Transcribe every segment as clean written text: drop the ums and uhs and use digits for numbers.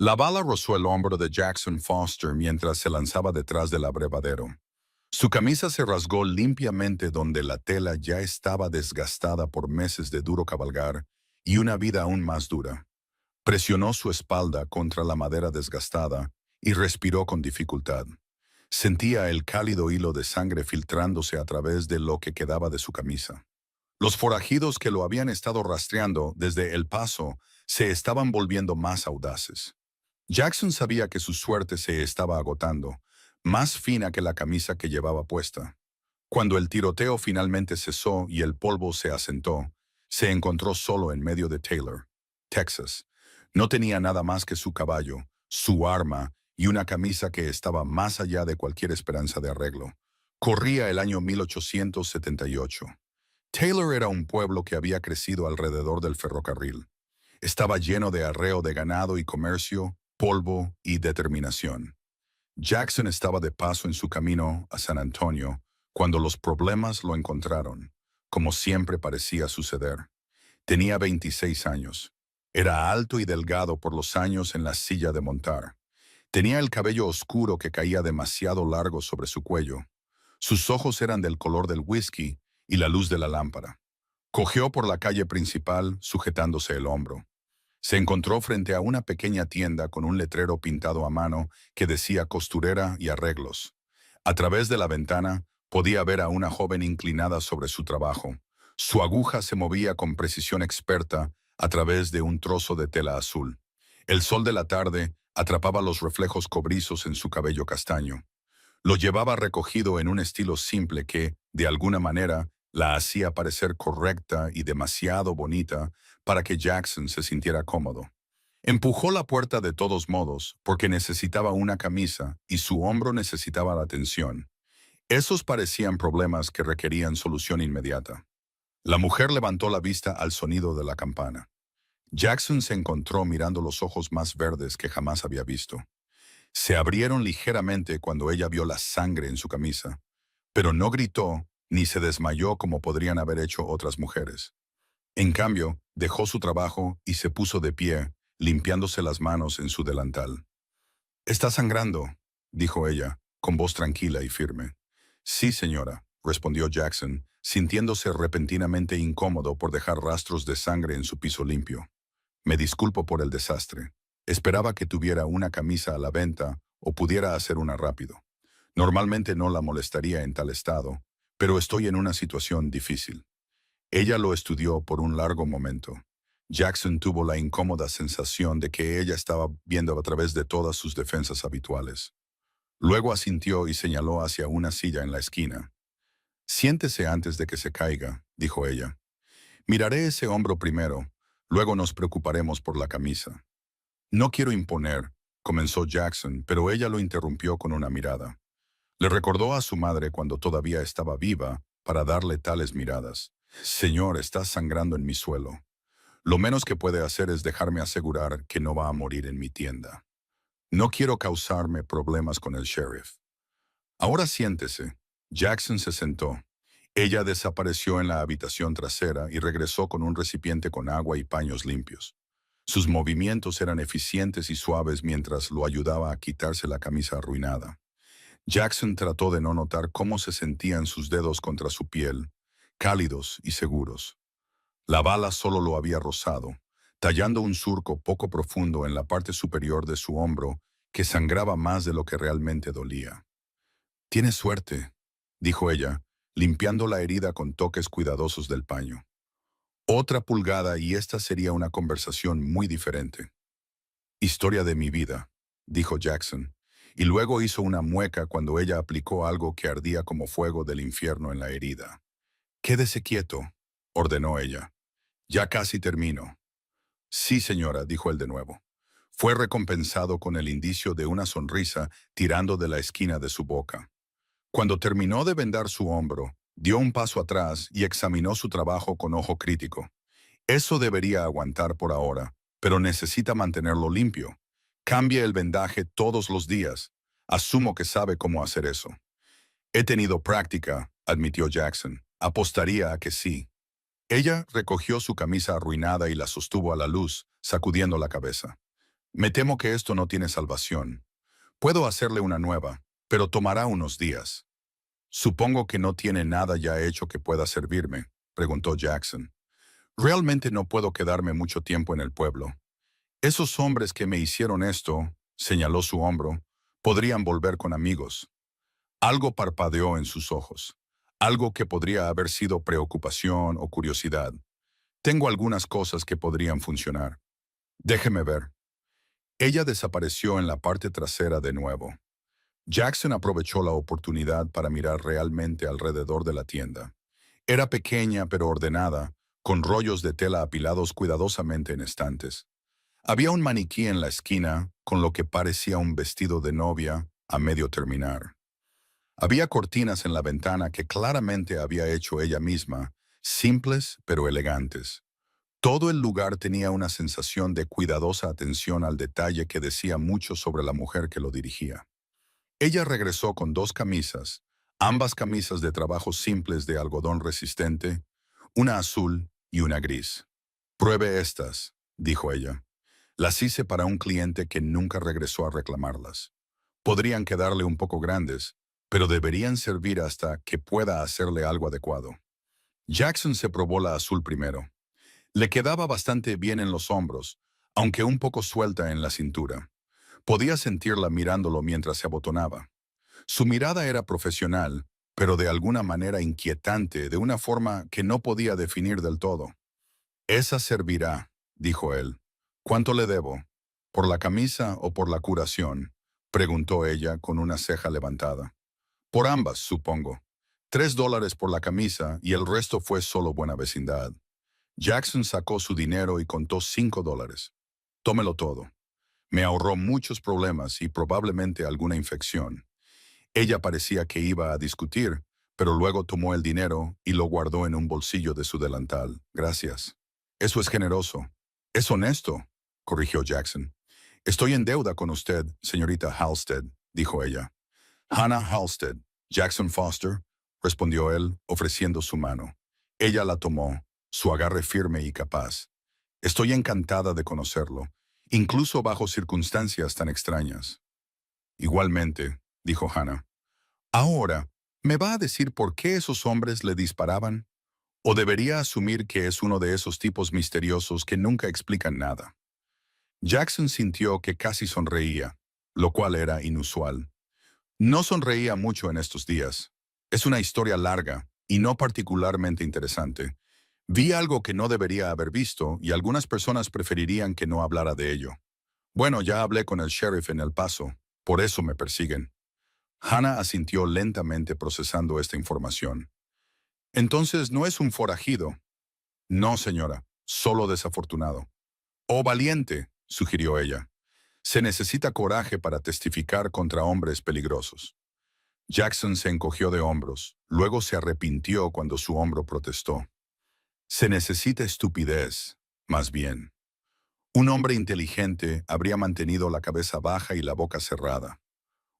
La bala rozó el hombro de Jackson Foster mientras se lanzaba detrás del abrevadero. Su camisa se rasgó limpiamente donde la tela ya estaba desgastada por meses de duro cabalgar y una vida aún más dura. Presionó su espalda contra la madera desgastada y respiró con dificultad. Sentía el cálido hilo de sangre filtrándose a través de lo que quedaba de su camisa. Los forajidos que lo habían estado rastreando desde El Paso se estaban volviendo más audaces. Jackson sabía que su suerte se estaba agotando, más fina que la camisa que llevaba puesta. Cuando el tiroteo finalmente cesó y el polvo se asentó, se encontró solo en medio de Taylor, Texas. No tenía nada más que su caballo, su arma y una camisa que estaba más allá de cualquier esperanza de arreglo. Corría el año 1878. Taylor era un pueblo que había crecido alrededor del ferrocarril. Estaba lleno de arreo de ganado y comercio, polvo y determinación. Jackson estaba de paso en su camino a San Antonio cuando los problemas lo encontraron, como siempre parecía suceder. Tenía 26 años. Era alto y delgado por los años en la silla de montar. Tenía el cabello oscuro que caía demasiado largo sobre su cuello. Sus ojos eran del color del whisky y la luz de la lámpara. Cojeó por la calle principal sujetándose el hombro. Se encontró frente a una pequeña tienda con un letrero pintado a mano que decía costurera y arreglos. A través de la ventana podía ver a una joven inclinada sobre su trabajo. Su aguja se movía con precisión experta a través de un trozo de tela azul. El sol de la tarde atrapaba los reflejos cobrizos en su cabello castaño. Lo llevaba recogido en un estilo simple que, de alguna manera, la hacía parecer correcta y demasiado bonita para que Jackson se sintiera cómodo. Empujó la puerta de todos modos porque necesitaba una camisa y su hombro necesitaba la atención. Esos parecían problemas que requerían solución inmediata. La mujer levantó la vista al sonido de la campana. Jackson se encontró mirando los ojos más verdes que jamás había visto. Se abrieron ligeramente cuando ella vio la sangre en su camisa, pero no gritó ni se desmayó como podrían haber hecho otras mujeres. En cambio, dejó su trabajo y se puso de pie, limpiándose las manos en su delantal. «Está sangrando», dijo ella, con voz tranquila y firme. «Sí, señora», respondió Jackson, sintiéndose repentinamente incómodo por dejar rastros de sangre en su piso limpio. «Me disculpo por el desastre. Esperaba que tuviera una camisa a la venta o pudiera hacer una rápido. Normalmente no la molestaría en tal estado, pero estoy en una situación difícil». Ella lo estudió por un largo momento. Jackson tuvo la incómoda sensación de que ella estaba viendo a través de todas sus defensas habituales. Luego asintió y señaló hacia una silla en la esquina. «Siéntese antes de que se caiga», dijo ella. «Miraré ese hombro primero, luego nos preocuparemos por la camisa». «No quiero imponer», comenzó Jackson, pero ella lo interrumpió con una mirada. Le recordó a su madre cuando todavía estaba viva para darle tales miradas. «Señor, está sangrando en mi suelo. Lo menos que puede hacer es dejarme asegurar que no va a morir en mi tienda. No quiero causarme problemas con el sheriff». «Ahora siéntese». Jackson se sentó. Ella desapareció en la habitación trasera y regresó con un recipiente con agua y paños limpios. Sus movimientos eran eficientes y suaves mientras lo ayudaba a quitarse la camisa arruinada. Jackson trató de no notar cómo se sentían sus dedos contra su piel, cálidos y seguros. La bala solo lo había rozado, tallando un surco poco profundo en la parte superior de su hombro que sangraba más de lo que realmente dolía. «Tienes suerte», dijo ella, limpiando la herida con toques cuidadosos del paño. «Otra pulgada y esta sería una conversación muy diferente». «Historia de mi vida», dijo Jackson, y luego hizo una mueca cuando ella aplicó algo que ardía como fuego del infierno en la herida. «Quédese quieto», ordenó ella. «Ya casi termino». «Sí, señora», dijo él de nuevo. Fue recompensado con el indicio de una sonrisa tirando de la esquina de su boca. Cuando terminó de vendar su hombro, dio un paso atrás y examinó su trabajo con ojo crítico. «Eso debería aguantar por ahora, pero necesita mantenerlo limpio. Cambie el vendaje todos los días. Asumo que sabe cómo hacer eso». «He tenido práctica», admitió Jackson. «Apostaría a que sí». Ella recogió su camisa arruinada y la sostuvo a la luz, sacudiendo la cabeza. Me temo que esto no tiene salvación. Puedo hacerle una nueva, pero tomará unos días. Supongo que no tiene nada ya hecho que pueda servirme, preguntó Jackson. Realmente no puedo quedarme mucho tiempo en el pueblo. Esos hombres que me hicieron esto, señaló su hombro, podrían volver con amigos. Algo parpadeó en sus ojos. Algo que podría haber sido preocupación o curiosidad. Tengo algunas cosas que podrían funcionar. Déjeme ver. Ella desapareció en la parte trasera de nuevo. Jackson aprovechó la oportunidad para mirar realmente alrededor de la tienda. Era pequeña pero ordenada, con rollos de tela apilados cuidadosamente en estantes. Había un maniquí en la esquina, con lo que parecía un vestido de novia a medio terminar. Había cortinas en la ventana que claramente había hecho ella misma, simples pero elegantes. Todo el lugar tenía una sensación de cuidadosa atención al detalle que decía mucho sobre la mujer que lo dirigía. Ella regresó con dos camisas, ambas camisas de trabajo simples de algodón resistente, una azul y una gris. Pruebe estas, dijo ella. Las hice para un cliente que nunca regresó a reclamarlas. Podrían quedarle un poco grandes, pero deberían servir hasta que pueda hacerle algo adecuado. Jackson se probó la azul primero. Le quedaba bastante bien en los hombros, aunque un poco suelta en la cintura. Podía sentirla mirándolo mientras se abotonaba. Su mirada era profesional, pero de alguna manera inquietante, de una forma que no podía definir del todo. Esa servirá, dijo él. ¿Cuánto le debo? ¿Por la camisa o por la curación? Preguntó ella con una ceja levantada. Por ambas, supongo. $3 por la camisa y el resto fue solo buena vecindad. Jackson sacó su dinero y contó $5. Tómelo todo. Me ahorró muchos problemas y probablemente alguna infección. Ella parecía que iba a discutir, pero luego tomó el dinero y lo guardó en un bolsillo de su delantal. Gracias. Eso es generoso. Es honesto, corrigió Jackson. Estoy en deuda con usted, señorita Halstead, dijo ella. Hannah Halstead, Jackson Foster, respondió él, ofreciendo su mano. Ella la tomó, su agarre firme y capaz. Estoy encantada de conocerlo, incluso bajo circunstancias tan extrañas. Igualmente, dijo Hannah. Ahora, ¿me va a decir por qué esos hombres le disparaban? ¿O debería asumir que es uno de esos tipos misteriosos que nunca explican nada? Jackson sintió que casi sonreía, lo cual era inusual. No sonreía mucho en estos días. Es una historia larga y no particularmente interesante. Vi algo que no debería haber visto y algunas personas preferirían que no hablara de ello. Bueno, ya hablé con el sheriff en El Paso, por eso me persiguen. Hannah asintió lentamente procesando esta información. Entonces, ¿no es un forajido? No, señora, solo desafortunado. O valiente, sugirió ella. Se necesita coraje para testificar contra hombres peligrosos. Jackson se encogió de hombros, luego se arrepintió cuando su hombro protestó. Se necesita estupidez, más bien. Un hombre inteligente habría mantenido la cabeza baja y la boca cerrada.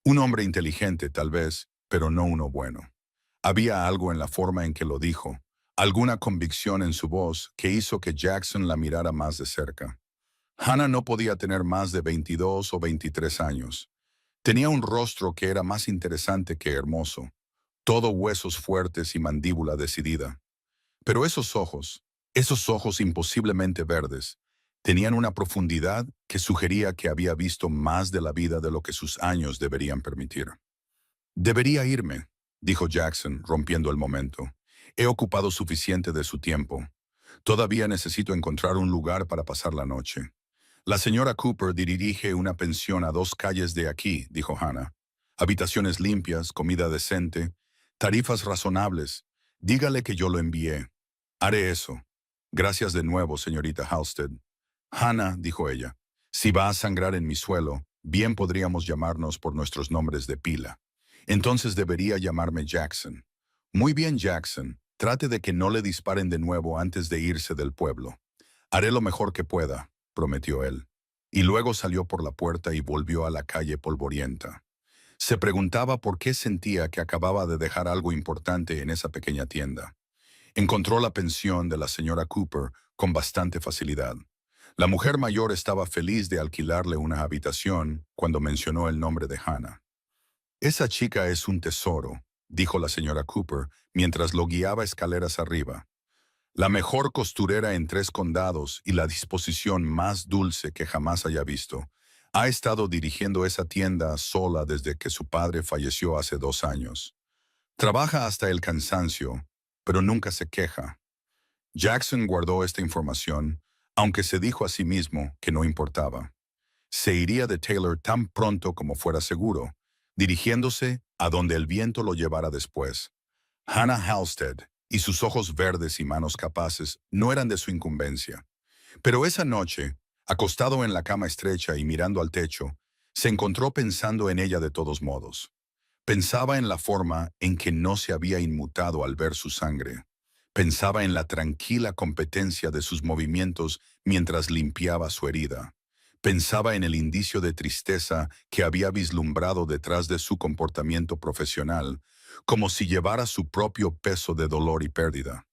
Un hombre inteligente, tal vez, pero no uno bueno. Había algo en la forma en que lo dijo, alguna convicción en su voz que hizo que Jackson la mirara más de cerca. Hannah no podía tener más de 22 o 23 años. Tenía un rostro que era más interesante que hermoso, todo huesos fuertes y mandíbula decidida. Pero esos ojos imposiblemente verdes, tenían una profundidad que sugería que había visto más de la vida de lo que sus años deberían permitir. Debería irme, dijo Jackson, rompiendo el momento. He ocupado suficiente de su tiempo. Todavía necesito encontrar un lugar para pasar la noche. La señora Cooper dirige una pensión a 2 calles de aquí, dijo Hannah. Habitaciones limpias, comida decente, tarifas razonables. Dígale que yo lo envié. Haré eso. Gracias de nuevo, señorita Halstead. Hannah, dijo ella, si va a sangrar en mi suelo, bien podríamos llamarnos por nuestros nombres de pila. Entonces debería llamarme Jackson. Muy bien, Jackson. Trate de que no le disparen de nuevo antes de irse del pueblo. Haré lo mejor que pueda, prometió él. Y luego salió por la puerta y volvió a la calle polvorienta. Se preguntaba por qué sentía que acababa de dejar algo importante en esa pequeña tienda. Encontró la pensión de la señora Cooper con bastante facilidad. La mujer mayor estaba feliz de alquilarle una habitación cuando mencionó el nombre de Hannah. «Esa chica es un tesoro», dijo la señora Cooper mientras lo guiaba escaleras arriba. «La mejor costurera en 3 condados y la disposición más dulce que jamás haya visto. Ha estado dirigiendo esa tienda sola desde que su padre falleció hace 2 años. Trabaja hasta el cansancio, pero nunca se queja». Jackson guardó esta información, aunque se dijo a sí mismo que no importaba. Se iría de Taylor tan pronto como fuera seguro, dirigiéndose a donde el viento lo llevara después. Hannah Halstead y sus ojos verdes y manos capaces no eran de su incumbencia. Pero esa noche, acostado en la cama estrecha y mirando al techo, se encontró pensando en ella de todos modos. Pensaba en la forma en que no se había inmutado al ver su sangre. Pensaba en la tranquila competencia de sus movimientos mientras limpiaba su herida. Pensaba en el indicio de tristeza que había vislumbrado detrás de su comportamiento profesional, como si llevara su propio peso de dolor y pérdida.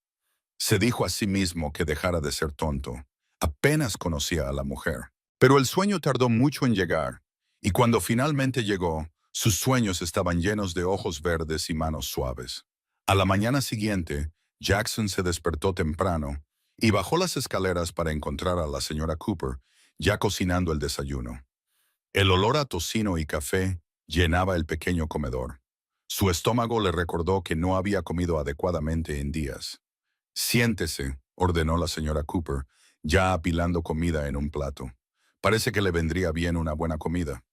Se dijo a sí mismo que dejara de ser tonto. Apenas conocía a la mujer. Pero el sueño tardó mucho en llegar, y cuando finalmente llegó, sus sueños estaban llenos de ojos verdes y manos suaves. A la mañana siguiente, Jackson se despertó temprano y bajó las escaleras para encontrar a la señora Cooper, ya cocinando el desayuno. El olor a tocino y café llenaba el pequeño comedor. Su estómago le recordó que no había comido adecuadamente en días. «Siéntese», ordenó la señora Cooper, ya apilando comida en un plato. «Parece que le vendría bien una buena comida».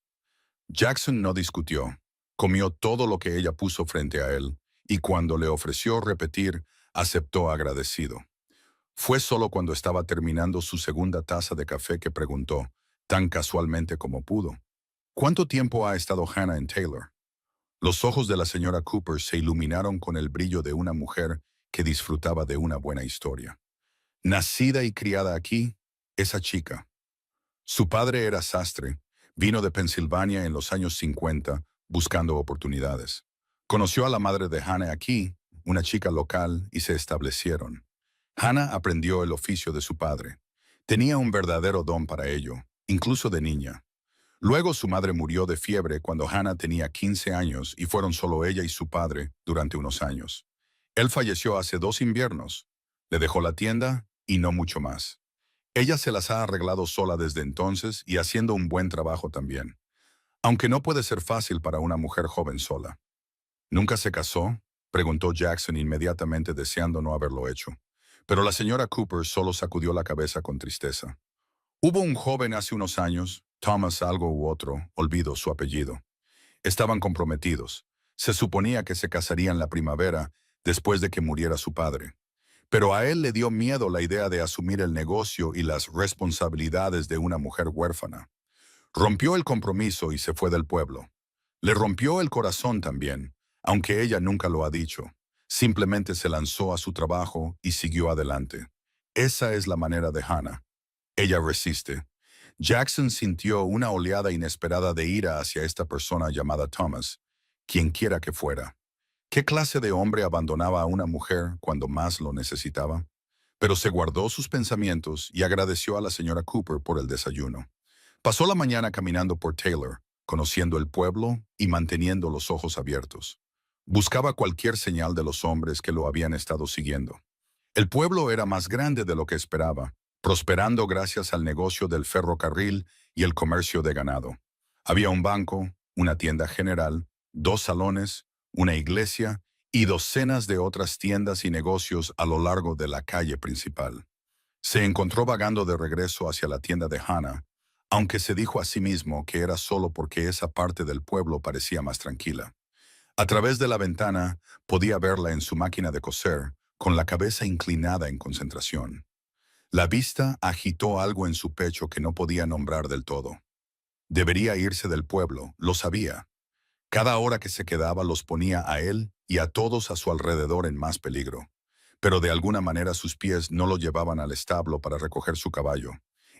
Jackson no discutió. Comió todo lo que ella puso frente a él, y cuando le ofreció repetir, aceptó agradecido. Fue solo cuando estaba terminando su segunda taza de café que preguntó, tan casualmente como pudo: «¿Cuánto tiempo ha estado Hannah en Taylor?». Los ojos de la señora Cooper se iluminaron con el brillo de una mujer que disfrutaba de una buena historia. «Nacida y criada aquí, esa chica. Su padre era sastre, vino de Pensilvania en los años 50 buscando oportunidades. Conoció a la madre de Hannah aquí, una chica local, y se establecieron. Hannah aprendió el oficio de su padre. Tenía un verdadero don para ello, incluso de niña. Luego su madre murió de fiebre cuando Hannah tenía 15 años y fueron solo ella y su padre durante unos años. Él falleció hace 2 inviernos. Le dejó la tienda y no mucho más. Ella se las ha arreglado sola desde entonces y haciendo un buen trabajo también. Aunque no puede ser fácil para una mujer joven sola». «¿Nunca se casó?», preguntó Jackson inmediatamente deseando no haberlo hecho. Pero la señora Cooper solo sacudió la cabeza con tristeza. «Hubo un joven hace unos años, Thomas algo u otro, olvido su apellido. Estaban comprometidos. Se suponía que se casarían la primavera después de que muriera su padre. Pero a él le dio miedo la idea de asumir el negocio y las responsabilidades de una mujer huérfana. Rompió el compromiso y se fue del pueblo. Le rompió el corazón también, aunque ella nunca lo ha dicho. Simplemente se lanzó a su trabajo y siguió adelante. Esa es la manera de Hannah. Ella resiste». Jackson sintió una oleada inesperada de ira hacia esta persona llamada Thomas, quien quiera que fuera. ¿Qué clase de hombre abandonaba a una mujer cuando más lo necesitaba? Pero se guardó sus pensamientos y agradeció a la señora Cooper por el desayuno. Pasó la mañana caminando por Taylor, conociendo el pueblo y manteniendo los ojos abiertos. Buscaba cualquier señal de los hombres que lo habían estado siguiendo. El pueblo era más grande de lo que esperaba, prosperando gracias al negocio del ferrocarril y el comercio de ganado. Había un banco, una tienda general, 2 salones, una iglesia y docenas de otras tiendas y negocios a lo largo de la calle principal. Se encontró vagando de regreso hacia la tienda de Hannah, aunque se dijo a sí mismo que era solo porque esa parte del pueblo parecía más tranquila. A través de la ventana podía verla en su máquina de coser, con la cabeza inclinada en concentración. La vista agitó algo en su pecho que no podía nombrar del todo. Debería irse del pueblo, lo sabía. Cada hora que se quedaba los ponía a él y a todos a su alrededor en más peligro. Pero de alguna manera sus pies no lo llevaban al establo para recoger su caballo.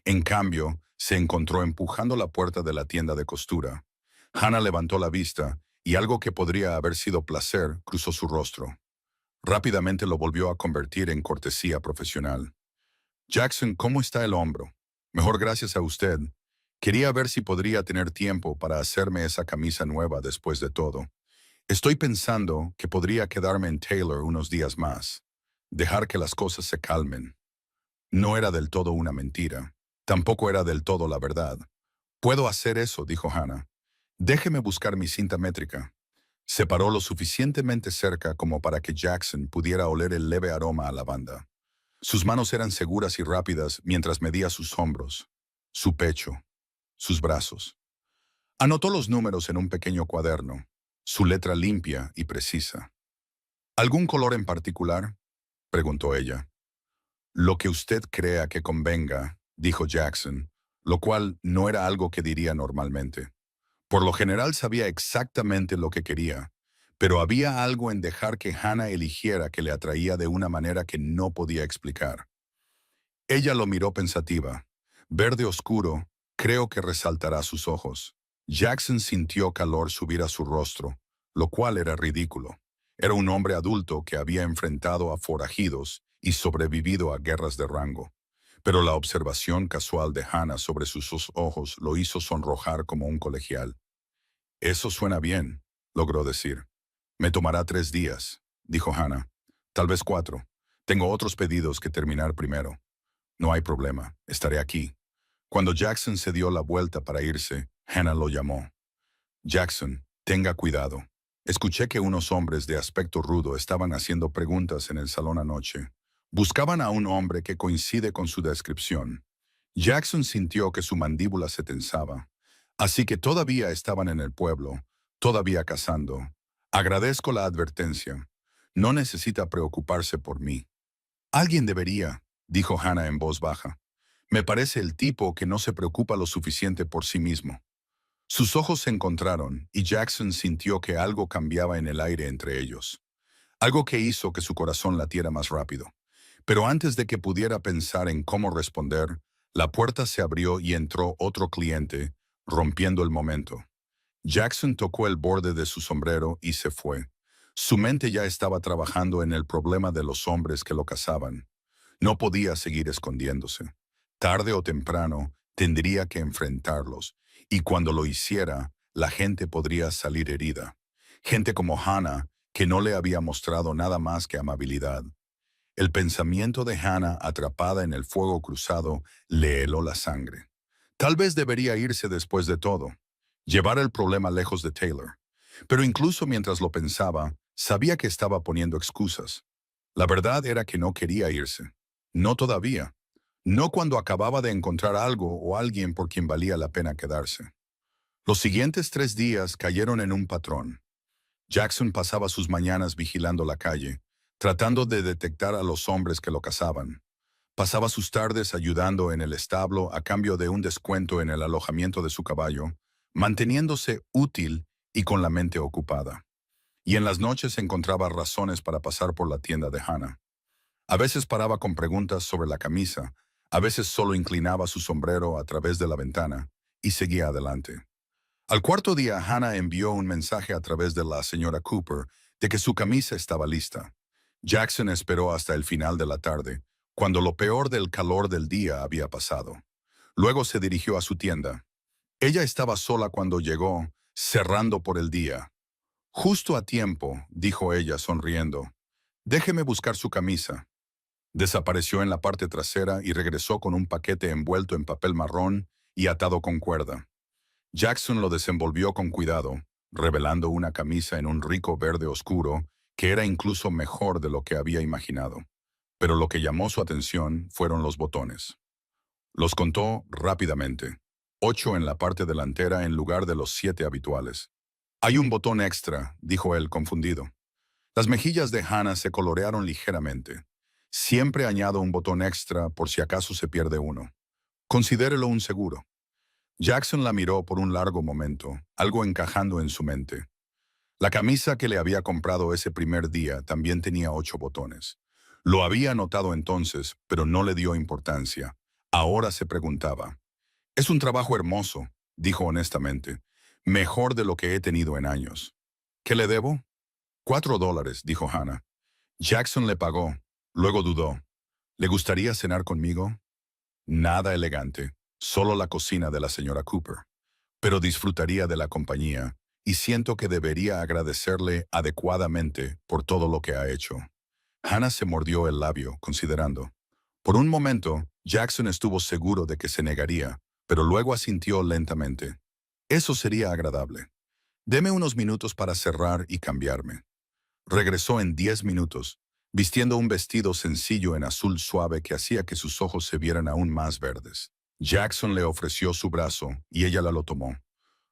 En cambio, se encontró empujando la puerta de la tienda de costura. Hannah levantó la vista y algo que podría haber sido placer cruzó su rostro. Rápidamente lo volvió a convertir en cortesía profesional. «Jackson, ¿cómo está el hombro?». Mejor gracias a usted. Quería ver si podría tener tiempo para hacerme esa camisa nueva después de todo. Estoy pensando que podría quedarme en Taylor unos días más. Dejar que las cosas se calmen. No era del todo una mentira. Tampoco era del todo la verdad. Puedo hacer eso, dijo Hannah. Déjeme buscar mi cinta métrica. Se paró lo suficientemente cerca como para que Jackson pudiera oler el leve aroma a lavanda. Sus manos eran seguras y rápidas mientras medía sus hombros, su pecho, sus brazos. Anotó los números en un pequeño cuaderno, su letra limpia y precisa. ¿Algún color en particular?, preguntó ella. Lo que usted crea que convenga, dijo Jackson, lo cual no era algo que diría normalmente. Por lo general sabía exactamente lo que quería, pero había algo en dejar que Hannah eligiera que le atraía de una manera que no podía explicar. Ella lo miró pensativa. Verde oscuro, creo que resaltará sus ojos. Jackson sintió calor subir a su rostro, lo cual era ridículo. Era un hombre adulto que había enfrentado a forajidos y sobrevivido a guerras de rango. Pero la observación casual de Hannah sobre sus ojos lo hizo sonrojar como un colegial. Eso suena bien, logró decir. Me tomará 3 días, dijo Hannah. Tal vez 4. Tengo otros pedidos que terminar primero. No hay problema, estaré aquí. Cuando Jackson se dio la vuelta para irse, Hannah lo llamó. Jackson, tenga cuidado. Escuché que unos hombres de aspecto rudo estaban haciendo preguntas en el salón anoche. Buscaban a un hombre que coincide con su descripción. Jackson sintió que su mandíbula se tensaba. Así que todavía estaban en el pueblo, todavía cazando. Agradezco la advertencia. No necesita preocuparse por mí. Alguien debería, dijo Hannah en voz baja. Me parece el tipo que no se preocupa lo suficiente por sí mismo. Sus ojos se encontraron y Jackson sintió que algo cambiaba en el aire entre ellos. Algo que hizo que su corazón latiera más rápido. Pero antes de que pudiera pensar en cómo responder, la puerta se abrió y entró otro cliente, rompiendo el momento. Jackson tocó el borde de su sombrero y se fue. Su mente ya estaba trabajando en el problema de los hombres que lo cazaban. No podía seguir escondiéndose. Tarde o temprano tendría que enfrentarlos, y cuando lo hiciera, la gente podría salir herida. Gente como Hannah, que no le había mostrado nada más que amabilidad. El pensamiento de Hannah, atrapada en el fuego cruzado, le heló la sangre. Tal vez debería irse después de todo, llevar el problema lejos de Taylor. Pero incluso mientras lo pensaba, sabía que estaba poniendo excusas. La verdad era que no quería irse. No todavía. No cuando acababa de encontrar algo o alguien por quien valía la pena quedarse. Los siguientes 3 días cayeron en un patrón. Jackson pasaba sus mañanas vigilando la calle, tratando de detectar a los hombres que lo cazaban. Pasaba sus tardes ayudando en el establo a cambio de un descuento en el alojamiento de su caballo, manteniéndose útil y con la mente ocupada. Y en las noches encontraba razones para pasar por la tienda de Hannah. A veces paraba con preguntas sobre la camisa, a veces solo inclinaba su sombrero a través de la ventana y seguía adelante. Al cuarto día, Hannah envió un mensaje a través de la señora Cooper de que su camisa estaba lista. Jackson esperó hasta el final de la tarde, cuando lo peor del calor del día había pasado. Luego se dirigió a su tienda. Ella estaba sola cuando llegó, cerrando por el día. Justo a tiempo, dijo ella sonriendo. Déjeme buscar su camisa. Desapareció en la parte trasera y regresó con un paquete envuelto en papel marrón y atado con cuerda. Jackson lo desenvolvió con cuidado, revelando una camisa en un rico verde oscuro que era incluso mejor de lo que había imaginado. Pero lo que llamó su atención fueron los botones. Los contó rápidamente. 8 en la parte delantera en lugar de los 7 habituales. Hay un botón extra, dijo él confundido. Las mejillas de Hannah se colorearon ligeramente. Siempre añado un botón extra por si acaso se pierde uno. Considérelo un seguro. Jackson la miró por un largo momento, algo encajando en su mente. La camisa que le había comprado ese primer día también tenía 8 botones. Lo había notado entonces, pero no le dio importancia. Ahora se preguntaba. Es un trabajo hermoso, dijo honestamente. Mejor de lo que he tenido en años. ¿Qué le debo? $4, dijo Hannah. Jackson le pagó. Luego dudó. ¿Le gustaría cenar conmigo? Nada elegante. solo la cocina de la señora Cooper, pero disfrutaría de la compañía y siento que debería agradecerle adecuadamente por todo lo que ha hecho. Hannah se mordió el labio, considerando. Por un momento, Jackson estuvo seguro de que se negaría, pero luego asintió lentamente. Eso sería agradable. Deme unos minutos para cerrar y cambiarme. Regresó en 10 minutos, vistiendo un vestido sencillo en azul suave que hacía que sus ojos se vieran aún más verdes. Jackson le ofreció su brazo y ella lo tomó.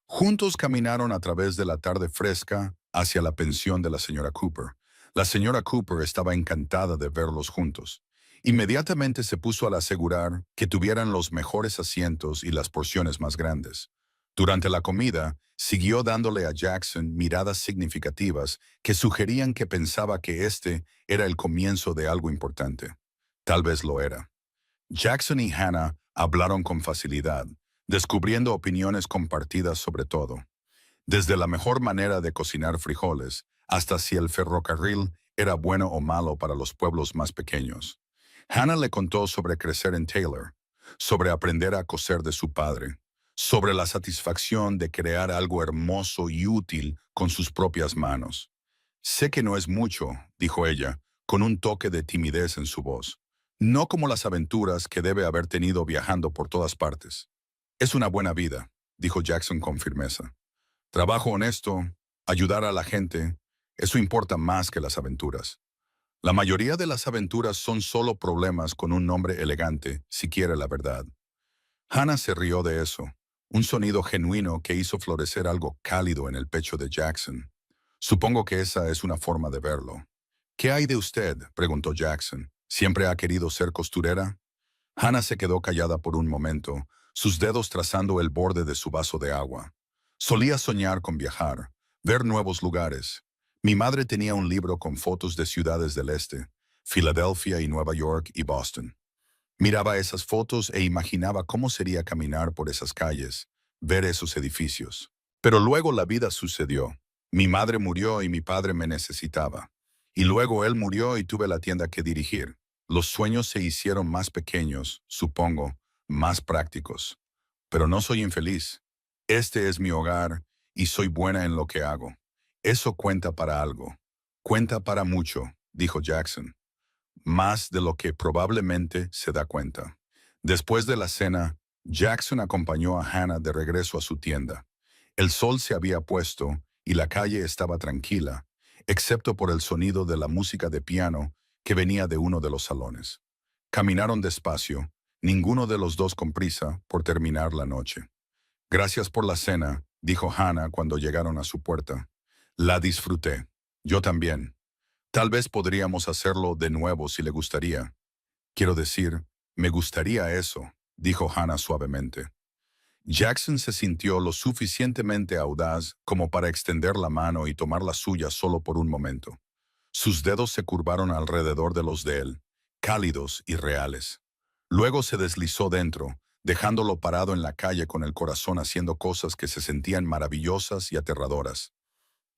Juntos caminaron a través de la tarde fresca hacia la pensión de la señora Cooper. La señora Cooper estaba encantada de verlos juntos. Inmediatamente se puso al asegurar que tuvieran los mejores asientos y las porciones más grandes. Durante la comida, siguió dándole a Jackson miradas significativas que sugerían que pensaba que este era el comienzo de algo importante. Tal vez lo era. Jackson y Hannah hablaron con facilidad, descubriendo opiniones compartidas sobre todo, desde la mejor manera de cocinar frijoles hasta si el ferrocarril era bueno o malo para los pueblos más pequeños. Hannah le contó sobre crecer en Taylor, sobre aprender a coser de su padre, sobre la satisfacción de crear algo hermoso y útil con sus propias manos. Sé que no es mucho, dijo ella, con un toque de timidez en su voz. No como las aventuras que debe haber tenido viajando por todas partes. Es una buena vida, dijo Jackson con firmeza. Trabajo honesto, ayudar a la gente, eso importa más que las aventuras. La mayoría de las aventuras son solo problemas con un nombre elegante, si quiere la verdad. Hannah se rió de eso, un sonido genuino que hizo florecer algo cálido en el pecho de Jackson. Supongo que esa es una forma de verlo. ¿Qué hay de usted?, preguntó Jackson. ¿Siempre ha querido ser costurera? Hannah se quedó callada por un momento, sus dedos trazando el borde de su vaso de agua. Solía soñar con viajar, ver nuevos lugares. Mi madre tenía un libro con fotos de ciudades del este, Filadelfia y Nueva York y Boston. Miraba esas fotos e imaginaba cómo sería caminar por esas calles, ver esos edificios. Pero luego la vida sucedió. Mi madre murió y mi padre me necesitaba. Y luego él murió y tuve la tienda que dirigir. Los sueños se hicieron más pequeños, supongo, más prácticos. Pero no soy infeliz. Este es mi hogar y soy buena en lo que hago. Eso cuenta para algo. Cuenta para mucho, dijo Jackson. Más de lo que probablemente se da cuenta. Después de la cena, Jackson acompañó a Hannah de regreso a su tienda. El sol se había puesto y la calle estaba tranquila, excepto por el sonido de la música de piano que venía de uno de los salones. Caminaron despacio, ninguno de los dos con prisa por terminar la noche. Gracias por la cena, dijo Hannah cuando llegaron a su puerta. La disfruté. Yo también. Tal vez podríamos hacerlo de nuevo si le gustaría. Quiero decir, me gustaría eso, dijo Hannah suavemente. Jackson se sintió lo suficientemente audaz como para extender la mano y tomar la suya solo por un momento. Sus dedos se curvaron alrededor de los de él, cálidos y reales. Luego se deslizó dentro, dejándolo parado en la calle con el corazón haciendo cosas que se sentían maravillosas y aterradoras.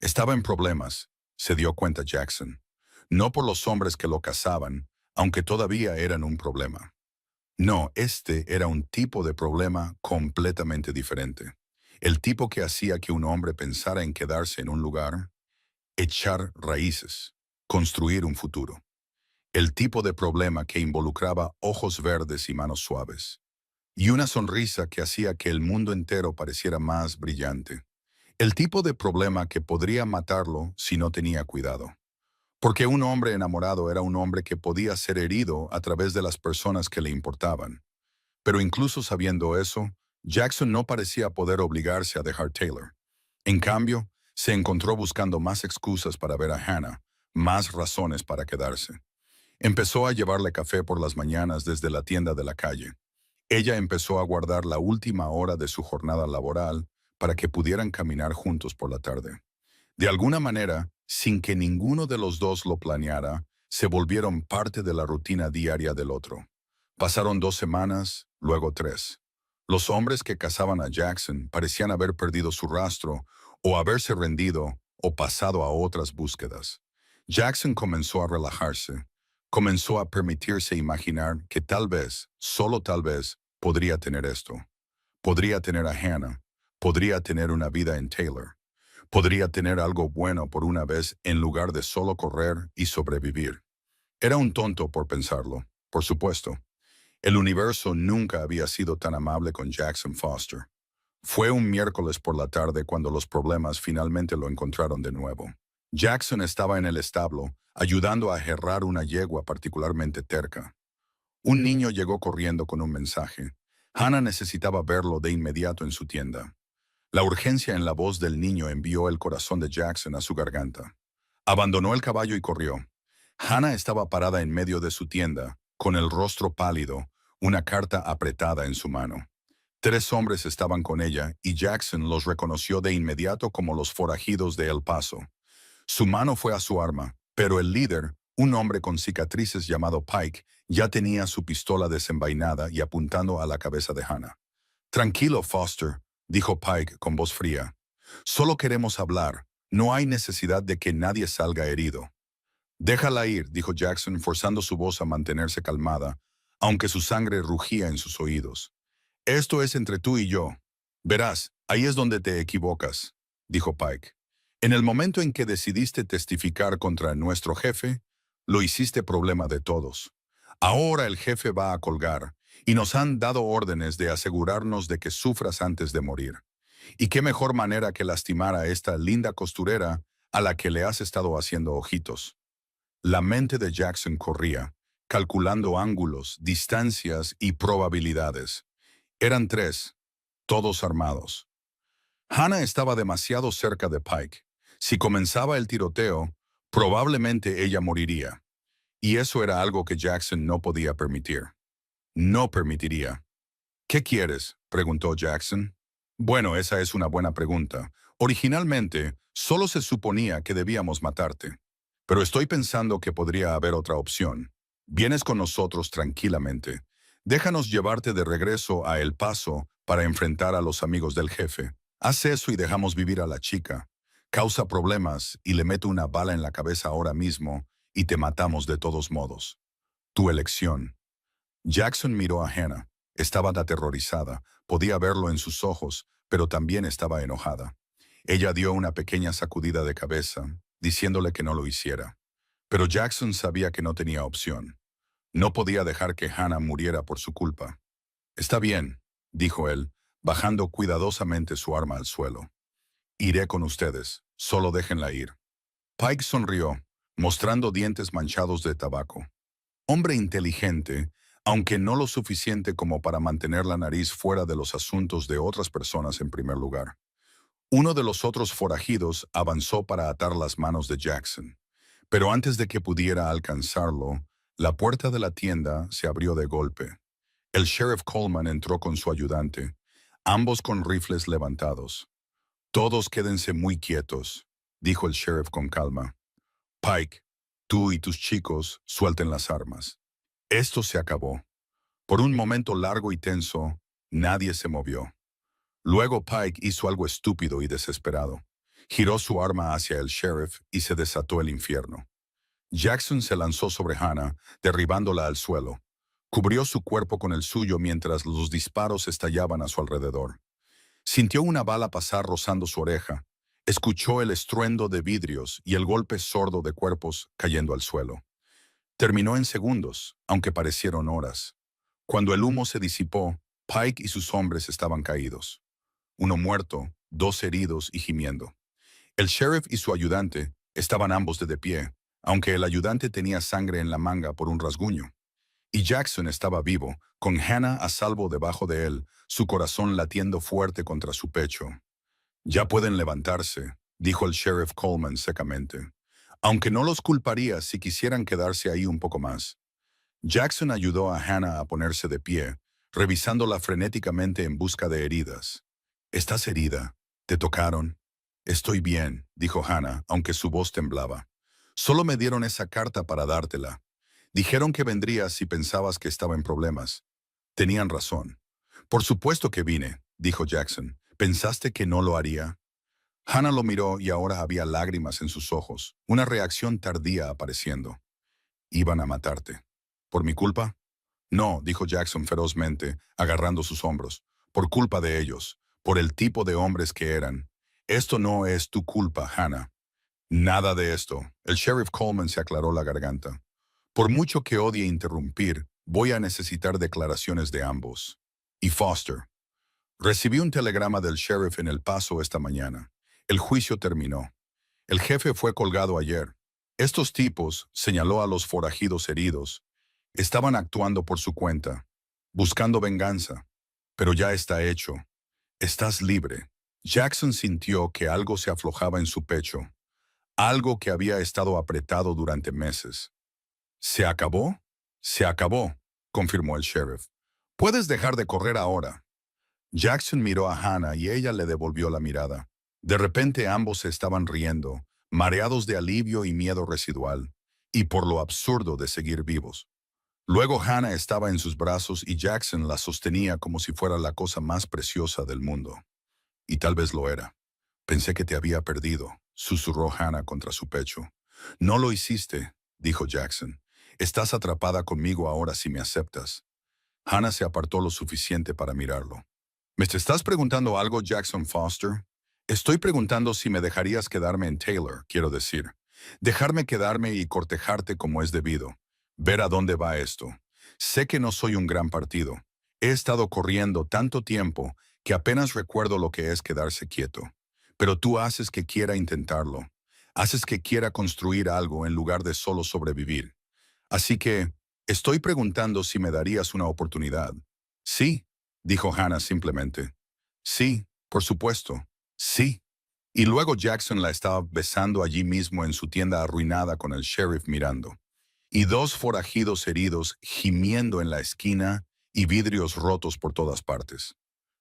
Estaba en problemas, se dio cuenta Jackson. No por los hombres que lo cazaban, aunque todavía eran un problema. No, este era un tipo de problema completamente diferente. El tipo que hacía que un hombre pensara en quedarse en un lugar, echar raíces, construir un futuro. El tipo de problema que involucraba ojos verdes y manos suaves. Y una sonrisa que hacía que el mundo entero pareciera más brillante. El tipo de problema que podría matarlo si no tenía cuidado. Porque un hombre enamorado era un hombre que podía ser herido a través de las personas que le importaban. Pero incluso sabiendo eso, Jackson no parecía poder obligarse a dejar Taylor. En cambio, se encontró buscando más excusas para ver a Hannah, más razones para quedarse. Empezó a llevarle café por las mañanas desde la tienda de la calle. Ella empezó a guardar la última hora de su jornada laboral para que pudieran caminar juntos por la tarde. De alguna manera, sin que ninguno de los dos lo planeara, se volvieron parte de la rutina diaria del otro. Pasaron 2 semanas, luego 3. Los hombres que cazaban a Jackson parecían haber perdido su rastro, o haberse rendido, o pasado a otras búsquedas. Jackson comenzó a relajarse. Comenzó a permitirse imaginar que tal vez, solo tal vez, podría tener esto. Podría tener a Hannah. Podría tener una vida en Taylor. Podría tener algo bueno por una vez en lugar de solo correr y sobrevivir. Era un tonto por pensarlo, por supuesto. El universo nunca había sido tan amable con Jackson Foster. Fue un miércoles por la tarde cuando los problemas finalmente lo encontraron de nuevo. Jackson estaba en el establo, ayudando a herrar una yegua particularmente terca. Un niño llegó corriendo con un mensaje. Hannah necesitaba verlo de inmediato en su tienda. La urgencia en la voz del niño envió el corazón de Jackson a su garganta. Abandonó el caballo y corrió. Hannah estaba parada en medio de su tienda, con el rostro pálido, una carta apretada en su mano. 3 hombres estaban con ella y Jackson los reconoció de inmediato como los forajidos de El Paso. Su mano fue a su arma, pero el líder, un hombre con cicatrices llamado Pike, ya tenía su pistola desenvainada y apuntando a la cabeza de Hannah. «Tranquilo, Foster», dijo Pike con voz fría. «Solo queremos hablar. No hay necesidad de que nadie salga herido». «Déjala ir», dijo Jackson, forzando su voz a mantenerse calmada, aunque su sangre rugía en sus oídos. «Esto es entre tú y yo. Verás, ahí es donde te equivocas», dijo Pike. «En el momento en que decidiste testificar contra nuestro jefe, lo hiciste problema de todos. Ahora el jefe va a colgar, y nos han dado órdenes de asegurarnos de que sufras antes de morir. Y qué mejor manera que lastimar a esta linda costurera a la que le has estado haciendo ojitos». La mente de Jackson corría, calculando ángulos, distancias y probabilidades. Eran 3, todos armados. Hannah estaba demasiado cerca de Pike. Si comenzaba el tiroteo, probablemente ella moriría. Y eso era algo que Jackson no podía permitir. No permitiría. «¿Qué quieres?», preguntó Jackson. «Bueno, esa es una buena pregunta. Originalmente, solo se suponía que debíamos matarte. Pero estoy pensando que podría haber otra opción. Vienes con nosotros tranquilamente. Déjanos llevarte de regreso a El Paso para enfrentar a los amigos del jefe. Haz eso y dejamos vivir a la chica. Causa problemas y le meto una bala en la cabeza ahora mismo y te matamos de todos modos. Tu elección». Jackson miró a Hannah. Estaba aterrorizada. Podía verlo en sus ojos, pero también estaba enojada. Ella dio una pequeña sacudida de cabeza, diciéndole que no lo hiciera. Pero Jackson sabía que no tenía opción. No podía dejar que Hannah muriera por su culpa. «Está bien», dijo él, bajando cuidadosamente su arma al suelo. «Iré con ustedes. Solo déjenla ir». Pike sonrió, mostrando dientes manchados de tabaco. Hombre inteligente, aunque no lo suficiente como para mantener la nariz fuera de los asuntos de otras personas en primer lugar. Uno de los otros forajidos avanzó para atar las manos de Jackson. Pero antes de que pudiera alcanzarlo, la puerta de la tienda se abrió de golpe. El sheriff Coleman entró con su ayudante, ambos con rifles levantados. «Todos quédense muy quietos», dijo el sheriff con calma. «Pike, tú y tus chicos suelten las armas». Esto se acabó. Por un momento largo y tenso, nadie se movió. Luego Pike hizo algo estúpido y desesperado. Giró su arma hacia el sheriff y se desató el infierno. Jackson se lanzó sobre Hannah, derribándola al suelo. Cubrió su cuerpo con el suyo mientras los disparos estallaban a su alrededor. Sintió una bala pasar rozando su oreja. Escuchó el estruendo de vidrios y el golpe sordo de cuerpos cayendo al suelo. Terminó en segundos, aunque parecieron horas. Cuando el humo se disipó, Pike y sus hombres estaban caídos. Uno muerto, 2 heridos y gimiendo. El sheriff y su ayudante estaban ambos de pie, aunque el ayudante tenía sangre en la manga por un rasguño. Y Jackson estaba vivo, con Hannah a salvo debajo de él, su corazón latiendo fuerte contra su pecho. «Ya pueden levantarse», dijo el sheriff Coleman secamente, «aunque no los culparía si quisieran quedarse ahí un poco más». Jackson ayudó a Hannah a ponerse de pie, revisándola frenéticamente en busca de heridas. «¿Estás herida? ¿Te tocaron?» «Estoy bien», dijo Hannah, aunque su voz temblaba. «Solo me dieron esa carta para dártela. Dijeron que vendrías si pensabas que estaba en problemas. Tenían razón». «Por supuesto que vine», dijo Jackson. «¿Pensaste que no lo haría?» Hannah lo miró y ahora había lágrimas en sus ojos, una reacción tardía apareciendo. «Iban a matarte. ¿Por mi culpa?» No, dijo Jackson ferozmente, agarrando sus hombros. Por culpa de ellos, por el tipo de hombres que eran. Esto no es tu culpa, Hannah. Nada de esto. El sheriff Coleman se aclaró la garganta. Por mucho que odie interrumpir, voy a necesitar declaraciones de ambos. Y Foster. Recibí un telegrama del sheriff en El Paso esta mañana. El juicio terminó. El jefe fue colgado ayer. Estos tipos, señaló a los forajidos heridos, estaban actuando por su cuenta, buscando venganza. Pero ya está hecho. Estás libre. Jackson sintió que algo se aflojaba en su pecho, algo que había estado apretado durante meses. ¿Se acabó? Se acabó, confirmó el sheriff. Puedes dejar de correr ahora. Jackson miró a Hannah y ella le devolvió la mirada. De repente ambos se estaban riendo, mareados de alivio y miedo residual, y por lo absurdo de seguir vivos. Luego Hannah estaba en sus brazos y Jackson la sostenía como si fuera la cosa más preciosa del mundo. Y tal vez lo era. Pensé que te había perdido, susurró Hannah contra su pecho. No lo hiciste, dijo Jackson. Estás atrapada conmigo ahora si me aceptas. Hannah se apartó lo suficiente para mirarlo. ¿Me te estás preguntando algo, Jackson Foster? Estoy preguntando si me dejarías quedarme en Taylor, quiero decir. Dejarme quedarme y cortejarte como es debido. Ver a dónde va esto. Sé que no soy un gran partido. He estado corriendo tanto tiempo que apenas recuerdo lo que es quedarse quieto. Pero tú haces que quiera intentarlo. Haces que quiera construir algo en lugar de solo sobrevivir. Así que, estoy preguntando si me darías una oportunidad. Sí, dijo Hannah simplemente. Sí, por supuesto. Sí. Y luego Jackson la estaba besando allí mismo en su tienda arruinada con el sheriff mirando. Y dos forajidos heridos gimiendo en la esquina y vidrios rotos por todas partes.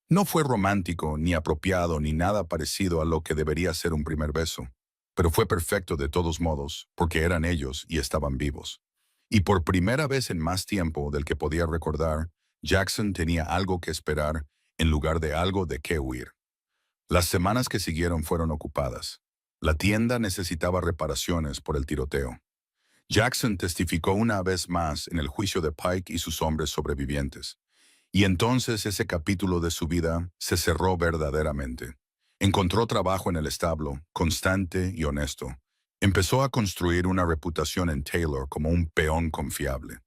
No fue romántico, ni apropiado, ni nada parecido a lo que debería ser un primer beso. Pero fue perfecto de todos modos, porque eran ellos y estaban vivos. Y por primera vez en más tiempo del que podía recordar, Jackson tenía algo que esperar en lugar de algo de qué huir. Las semanas que siguieron fueron ocupadas. La tienda necesitaba reparaciones por el tiroteo. Jackson testificó una vez más en el juicio de Pike y sus hombres sobrevivientes. Y entonces ese capítulo de su vida se cerró verdaderamente. Encontró trabajo en el establo, constante y honesto. Empezó a construir una reputación en Taylor como un peón confiable.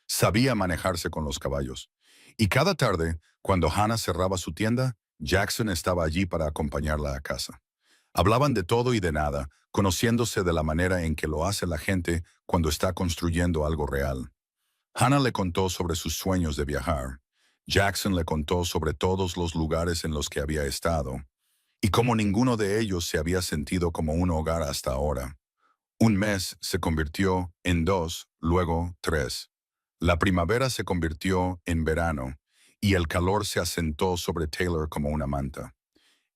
Sabía manejarse con los caballos. Y cada tarde, cuando Hannah cerraba su tienda, Jackson estaba allí para acompañarla a casa. Hablaban de todo y de nada, conociéndose de la manera en que lo hace la gente cuando está construyendo algo real. Hannah le contó sobre sus sueños de viajar. Jackson le contó sobre todos los lugares en los que había estado, y cómo ninguno de ellos se había sentido como un hogar hasta ahora. Un mes se convirtió en 2, luego 3. La primavera se convirtió en verano, y el calor se asentó sobre Taylor como una manta.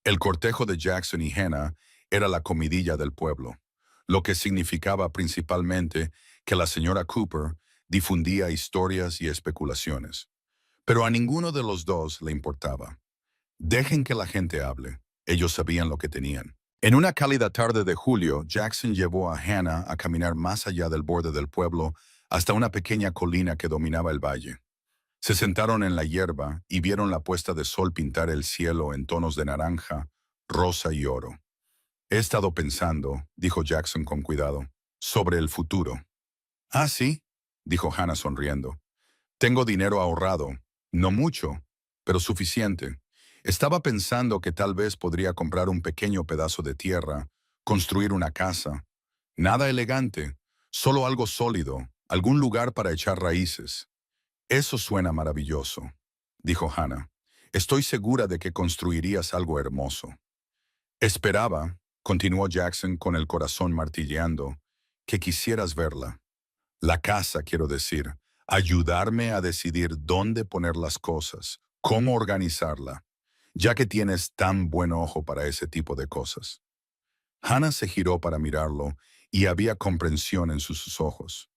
El cortejo de Jackson y Hannah era la comidilla del pueblo, lo que significaba principalmente que la señora Cooper difundía historias y especulaciones. Pero a ninguno de los dos le importaba. Dejen que la gente hable. Ellos sabían lo que tenían. En una cálida tarde de julio, Jackson llevó a Hannah a caminar más allá del borde del pueblo hasta una pequeña colina que dominaba el valle. Se sentaron en la hierba y vieron la puesta de sol pintar el cielo en tonos de naranja, rosa y oro. He estado pensando, dijo Jackson con cuidado, sobre el futuro. Ah, sí, dijo Hannah sonriendo. Tengo dinero ahorrado, no mucho, pero suficiente. Estaba pensando que tal vez podría comprar un pequeño pedazo de tierra, construir una casa. Nada elegante, solo algo sólido, algún lugar para echar raíces. Eso suena maravilloso, dijo Hannah. Estoy segura de que construirías algo hermoso. Esperaba, continuó Jackson con el corazón martilleando, que quisieras verla. La casa, quiero decir, ayudarme a decidir dónde poner las cosas, cómo organizarla, ya que tienes tan buen ojo para ese tipo de cosas. Hannah se giró para mirarlo y había comprensión en sus ojos.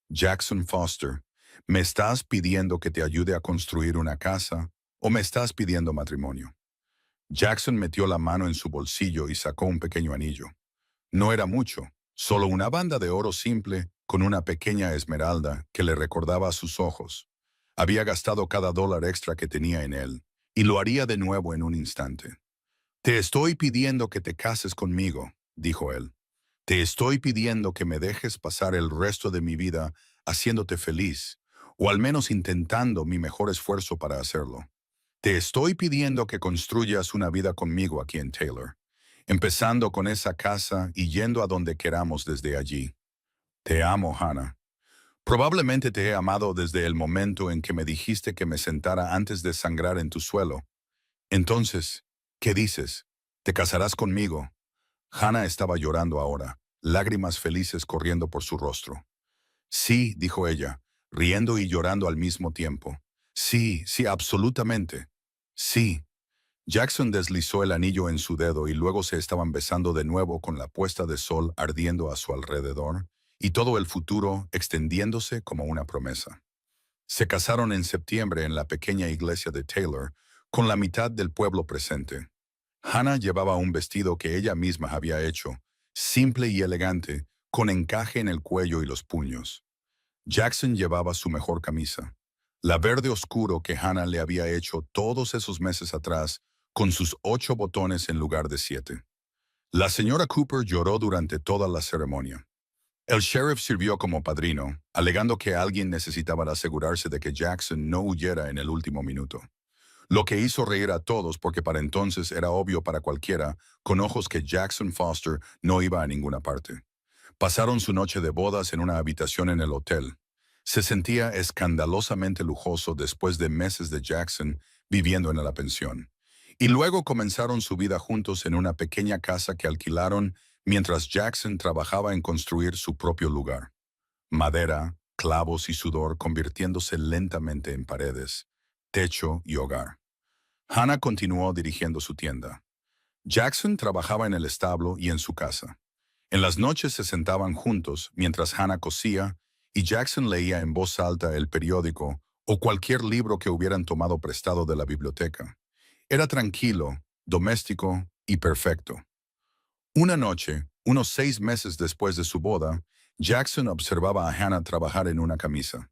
Jackson Foster, ¿me estás pidiendo que te ayude a construir una casa o me estás pidiendo matrimonio? Jackson metió la mano en su bolsillo y sacó un pequeño anillo. No era mucho, solo una banda de oro simple con una pequeña esmeralda que le recordaba a sus ojos. Había gastado cada dólar extra que tenía en él, y lo haría de nuevo en un instante. Te estoy pidiendo que te cases conmigo, dijo él. Te estoy pidiendo que me dejes pasar el resto de mi vida haciéndote feliz, o al menos intentando mi mejor esfuerzo para hacerlo. Te estoy pidiendo que construyas una vida conmigo aquí en Taylor, empezando con esa casa y yendo a donde queramos desde allí. Te amo, Hannah. Probablemente te he amado desde el momento en que me dijiste que me sentara antes de sangrar en tu suelo. Entonces, ¿qué dices? ¿Te casarás conmigo? Hannah estaba llorando ahora, lágrimas felices corriendo por su rostro. Sí, dijo ella, riendo y llorando al mismo tiempo. Sí, sí, absolutamente. Sí. Jackson deslizó el anillo en su dedo y luego se estaban besando de nuevo con la puesta de sol ardiendo a su alrededor y todo el futuro extendiéndose como una promesa. Se casaron en septiembre en la pequeña iglesia de Taylor, con la mitad del pueblo presente. Hannah llevaba un vestido que ella misma había hecho, simple y elegante, con encaje en el cuello y los puños. Jackson llevaba su mejor camisa, la verde oscuro que Hannah le había hecho todos esos meses atrás, con sus 8 botones en lugar de 7. La señora Cooper lloró durante toda la ceremonia. El sheriff sirvió como padrino, alegando que alguien necesitaba asegurarse de que Jackson no huyera en el último minuto. Lo que hizo reír a todos porque para entonces era obvio para cualquiera, con ojos, que Jackson Foster no iba a ninguna parte. Pasaron su noche de bodas en una habitación en el hotel. Se sentía escandalosamente lujoso después de meses de Jackson viviendo en la pensión. Y luego comenzaron su vida juntos en una pequeña casa que alquilaron mientras Jackson trabajaba en construir su propio lugar. Madera, clavos y sudor convirtiéndose lentamente en paredes, techo y hogar. Hannah continuó dirigiendo su tienda. Jackson trabajaba en el establo y en su casa. En las noches se sentaban juntos mientras Hannah cosía y Jackson leía en voz alta el periódico o cualquier libro que hubieran tomado prestado de la biblioteca. Era tranquilo, doméstico y perfecto. Una noche, unos 6 meses después de su boda, Jackson observaba a Hannah trabajar en una camisa.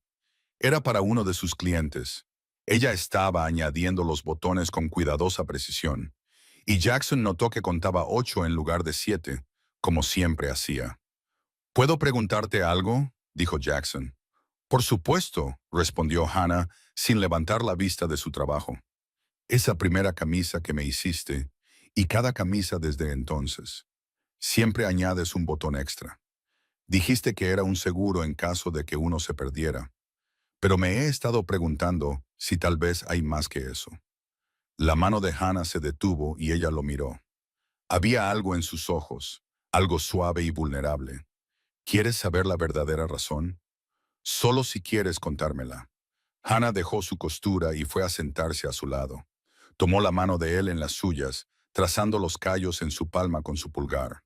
Era para uno de sus clientes. Ella estaba añadiendo los botones con cuidadosa precisión, y Jackson notó que contaba 8 en lugar de 7, como siempre hacía. ¿Puedo preguntarte algo?, dijo Jackson. Por supuesto, respondió Hannah sin levantar la vista de su trabajo. Esa primera camisa que me hiciste, y cada camisa desde entonces. Siempre añades un botón extra. Dijiste que era un seguro en caso de que uno se perdiera. Pero me he estado preguntando si tal vez hay más que eso. La mano de Hannah se detuvo y ella lo miró. Había algo en sus ojos, algo suave y vulnerable. ¿Quieres saber la verdadera razón? Solo si quieres contármela. Hannah dejó su costura y fue a sentarse a su lado. Tomó la mano de él en las suyas, trazando los callos en su palma con su pulgar.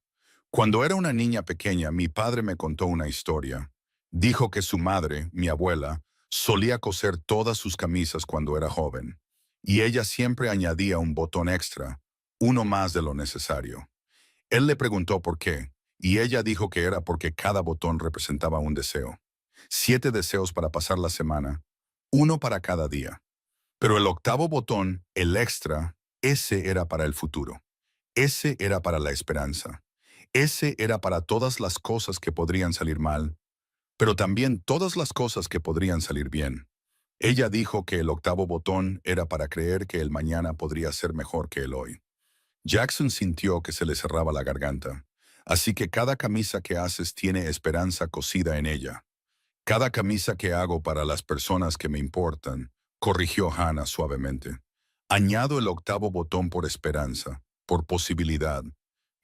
Cuando era una niña pequeña, mi padre me contó una historia. Dijo que su madre, mi abuela, solía coser todas sus camisas cuando era joven, y ella siempre añadía un botón extra, uno más de lo necesario. Él le preguntó por qué, y ella dijo que era porque cada botón representaba un deseo. 7 deseos para pasar la semana, uno para cada día. Pero el octavo botón, el extra, ese era para el futuro. Ese era para la esperanza. Ese era para todas las cosas que podrían salir mal, pero también todas las cosas que podrían salir bien. Ella dijo que el octavo botón era para creer que el mañana podría ser mejor que el hoy. Jackson sintió que se le cerraba la garganta. Así que cada camisa que haces tiene esperanza cosida en ella. Cada camisa que hago para las personas que me importan, corrigió Hannah suavemente. Añado el octavo botón por esperanza, por posibilidad.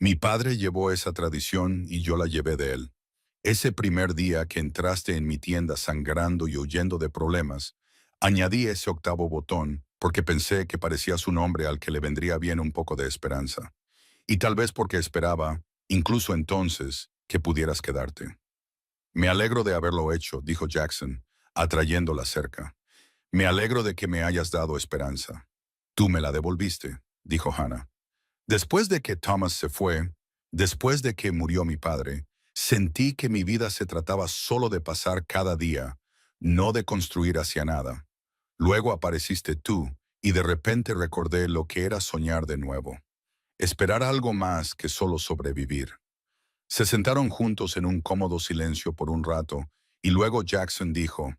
Mi padre llevó esa tradición y yo la llevé de él. Ese primer día que entraste en mi tienda sangrando y huyendo de problemas, añadí ese octavo botón porque pensé que parecías un hombre al que le vendría bien un poco de esperanza. Y tal vez porque esperaba, incluso entonces, que pudieras quedarte. Me alegro de haberlo hecho, dijo Jackson, atrayéndola cerca. Me alegro de que me hayas dado esperanza. Tú me la devolviste, dijo Hannah. Después de que Thomas se fue, después de que murió mi padre, sentí que mi vida se trataba solo de pasar cada día, no de construir hacia nada. Luego apareciste tú, y de repente recordé lo que era soñar de nuevo. Esperar algo más que solo sobrevivir. Se sentaron juntos en un cómodo silencio por un rato, y luego Jackson dijo,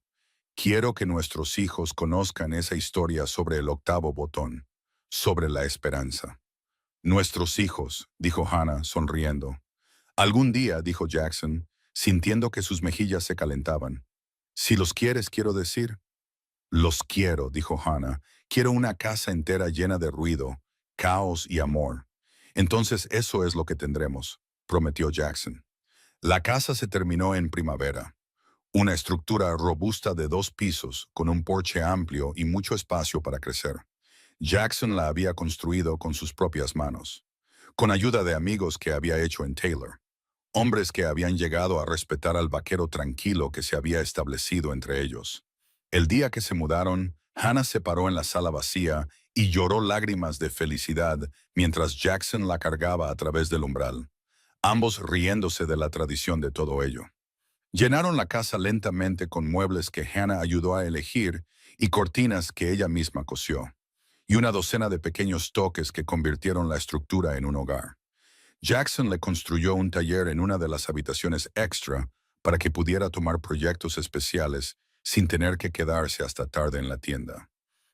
quiero que nuestros hijos conozcan esa historia sobre el octavo botón, sobre la esperanza. Nuestros hijos, dijo Hannah, sonriendo. Algún día, dijo Jackson, sintiendo que sus mejillas se calentaban. Si los quieres, quiero decir. Los quiero, dijo Hannah. Quiero una casa entera llena de ruido, caos y amor. Entonces eso es lo que tendremos, prometió Jackson. La casa se terminó en primavera. Una estructura robusta de 2 pisos, con un porche amplio y mucho espacio para crecer. Jackson la había construido con sus propias manos, con ayuda de amigos que había hecho en Taylor, hombres que habían llegado a respetar al vaquero tranquilo que se había establecido entre ellos. El día que se mudaron, Hannah se paró en la sala vacía y lloró lágrimas de felicidad mientras Jackson la cargaba a través del umbral, ambos riéndose de la tradición de todo ello. Llenaron la casa lentamente con muebles que Hannah ayudó a elegir y cortinas que ella misma cosió, y una docena de pequeños toques que convirtieron la estructura en un hogar. Jackson le construyó un taller en una de las habitaciones extra para que pudiera tomar proyectos especiales sin tener que quedarse hasta tarde en la tienda.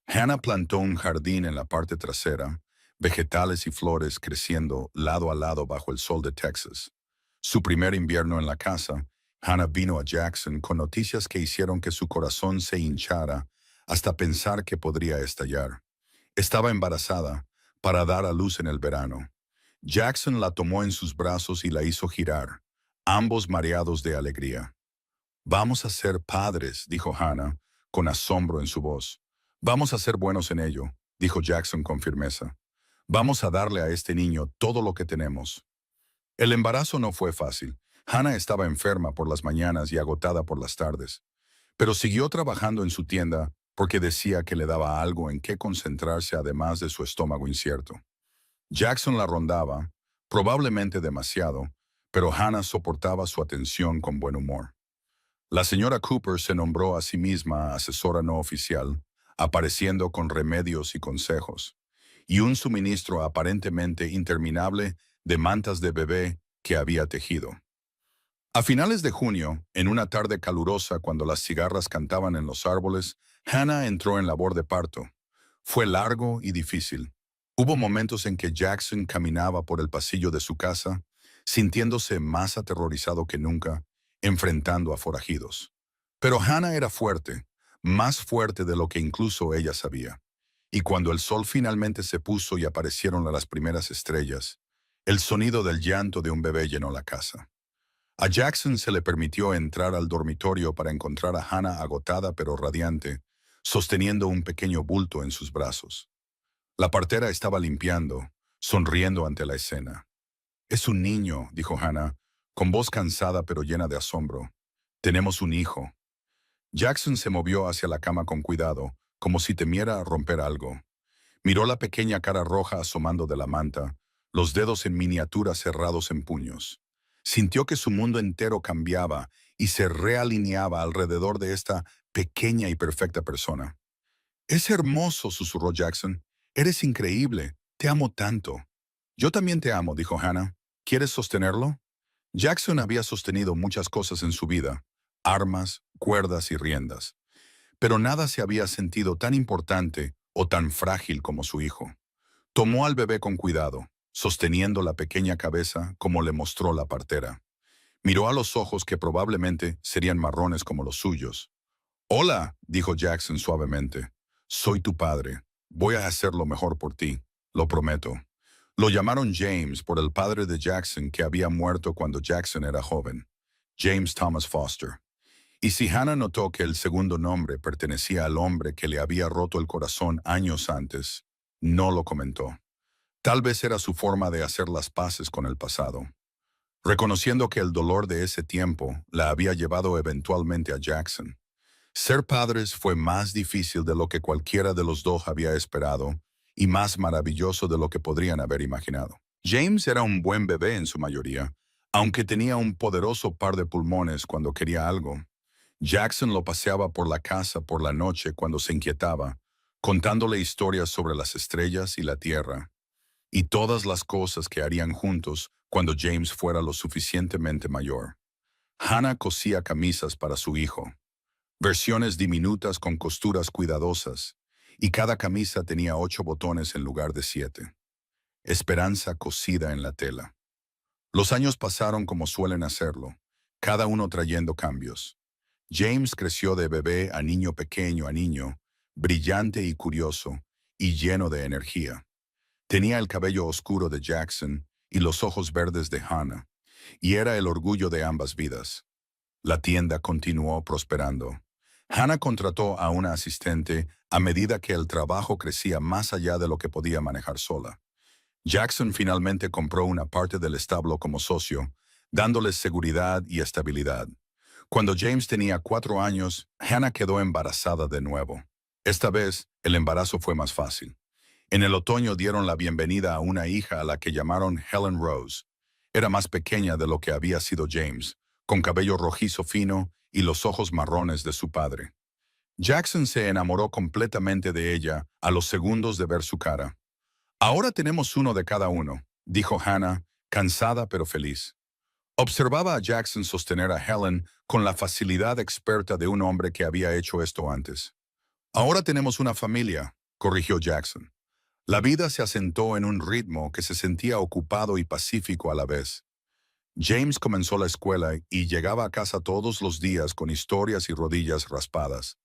Hannah plantó un jardín en la parte trasera, vegetales y flores creciendo lado a lado bajo el sol de Texas. Su primer invierno en la casa, Hannah vino a Jackson con noticias que hicieron que su corazón se hinchara hasta pensar que podría estallar. Estaba embarazada para dar a luz en el verano. Jackson la tomó en sus brazos y la hizo girar, ambos mareados de alegría. Vamos a ser padres, dijo Hannah, con asombro en su voz. Vamos a ser buenos en ello, dijo Jackson con firmeza. Vamos a darle a este niño todo lo que tenemos. El embarazo no fue fácil. Hannah estaba enferma por las mañanas y agotada por las tardes, pero siguió trabajando en su tienda porque decía que le daba algo en qué concentrarse además de su estómago incierto. Jackson la rondaba, probablemente demasiado, pero Hannah soportaba su atención con buen humor. La señora Cooper se nombró a sí misma asesora no oficial, apareciendo con remedios y consejos, y un suministro aparentemente interminable de mantas de bebé que había tejido. A finales de junio, en una tarde calurosa cuando las cigarras cantaban en los árboles, Hannah entró en labor de parto. Fue largo y difícil. Hubo momentos en que Jackson caminaba por el pasillo de su casa, sintiéndose más aterrorizado que nunca, enfrentando a forajidos. Pero Hannah era fuerte, más fuerte de lo que incluso ella sabía. Y cuando el sol finalmente se puso y aparecieron las primeras estrellas, el sonido del llanto de un bebé llenó la casa. A Jackson se le permitió entrar al dormitorio para encontrar a Hannah agotada pero radiante, sosteniendo un pequeño bulto en sus brazos. La partera estaba limpiando, sonriendo ante la escena. «Es un niño», dijo Hannah, con voz cansada pero llena de asombro. «Tenemos un hijo». Jackson se movió hacia la cama con cuidado, como si temiera romper algo. Miró la pequeña cara roja asomando de la manta, los dedos en miniatura cerrados en puños. Sintió que su mundo entero cambiaba y se realineaba alrededor de esta pequeña y perfecta persona. «Es hermoso», susurró Jackson. «Eres increíble. Te amo tanto». «Yo también te amo», dijo Hannah. «¿Quieres sostenerlo?» Jackson había sostenido muchas cosas en su vida, armas, cuerdas y riendas, pero nada se había sentido tan importante o tan frágil como su hijo. Tomó al bebé con cuidado, sosteniendo la pequeña cabeza como le mostró la partera. Miró a los ojos que probablemente serían marrones como los suyos. «Hola», dijo Jackson suavemente. «Soy tu padre. Voy a hacer lo mejor por ti, lo prometo». Lo llamaron James por el padre de Jackson que había muerto cuando Jackson era joven, James Thomas Foster. Y si Hannah notó que el segundo nombre pertenecía al hombre que le había roto el corazón años antes, no lo comentó. Tal vez era su forma de hacer las paces con el pasado, reconociendo que el dolor de ese tiempo la había llevado eventualmente a Jackson. Ser padres fue más difícil de lo que cualquiera de los dos había esperado y más maravilloso de lo que podrían haber imaginado. James era un buen bebé en su mayoría, aunque tenía un poderoso par de pulmones cuando quería algo. Jackson lo paseaba por la casa por la noche cuando se inquietaba, contándole historias sobre las estrellas y la tierra, y todas las cosas que harían juntos cuando James fuera lo suficientemente mayor. Hannah cosía camisas para su hijo, versiones diminutas con costuras cuidadosas, y cada camisa tenía 8 botones en lugar de 7. Esperanza cosida en la tela. Los años pasaron como suelen hacerlo, cada uno trayendo cambios. James creció de bebé a niño pequeño a niño, brillante y curioso, y lleno de energía. Tenía el cabello oscuro de Jackson y los ojos verdes de Hannah, y era el orgullo de ambas vidas. La tienda continuó prosperando. Hannah contrató a una asistente a medida que el trabajo crecía más allá de lo que podía manejar sola. Jackson finalmente compró una parte del establo como socio, dándoles seguridad y estabilidad. Cuando James tenía 4 años, Hannah quedó embarazada de nuevo. Esta vez, el embarazo fue más fácil. En el otoño dieron la bienvenida a una hija a la que llamaron Helen Rose. Era más pequeña de lo que había sido James, con cabello rojizo fino y los ojos marrones de su padre. Jackson se enamoró completamente de ella a los segundos de ver su cara. Ahora tenemos uno de cada uno, dijo Hannah, cansada pero feliz. Observaba a Jackson sostener a Helen con la facilidad experta de un hombre que había hecho esto antes. Ahora tenemos una familia, corrigió Jackson. La vida se asentó en un ritmo que se sentía ocupado y pacífico a la vez. James comenzó la escuela y llegaba a casa todos los días con historias y rodillas raspadas,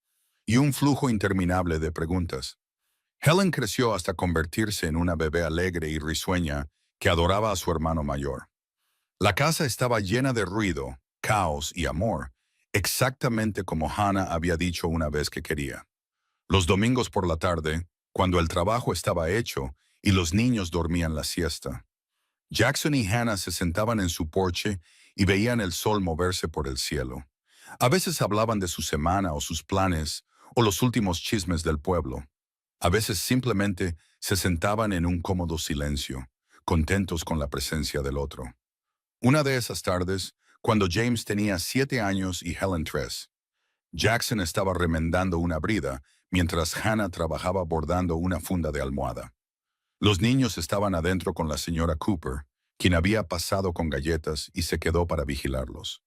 y un flujo interminable de preguntas. Helen creció hasta convertirse en una bebé alegre y risueña que adoraba a su hermano mayor. La casa estaba llena de ruido, caos y amor, exactamente como Hannah había dicho una vez que quería. Los domingos por la tarde, cuando el trabajo estaba hecho y los niños dormían la siesta, Jackson y Hannah se sentaban en su porche y veían el sol moverse por el cielo. A veces hablaban de su semana o sus planes o los últimos chismes del pueblo. A veces simplemente se sentaban en un cómodo silencio, contentos con la presencia del otro. Una de esas tardes, cuando James tenía 7 años y Helen 3, Jackson estaba remendando una brida mientras Hannah trabajaba bordando una funda de almohada. Los niños estaban adentro con la señora Cooper, quien había pasado con galletas y se quedó para vigilarlos.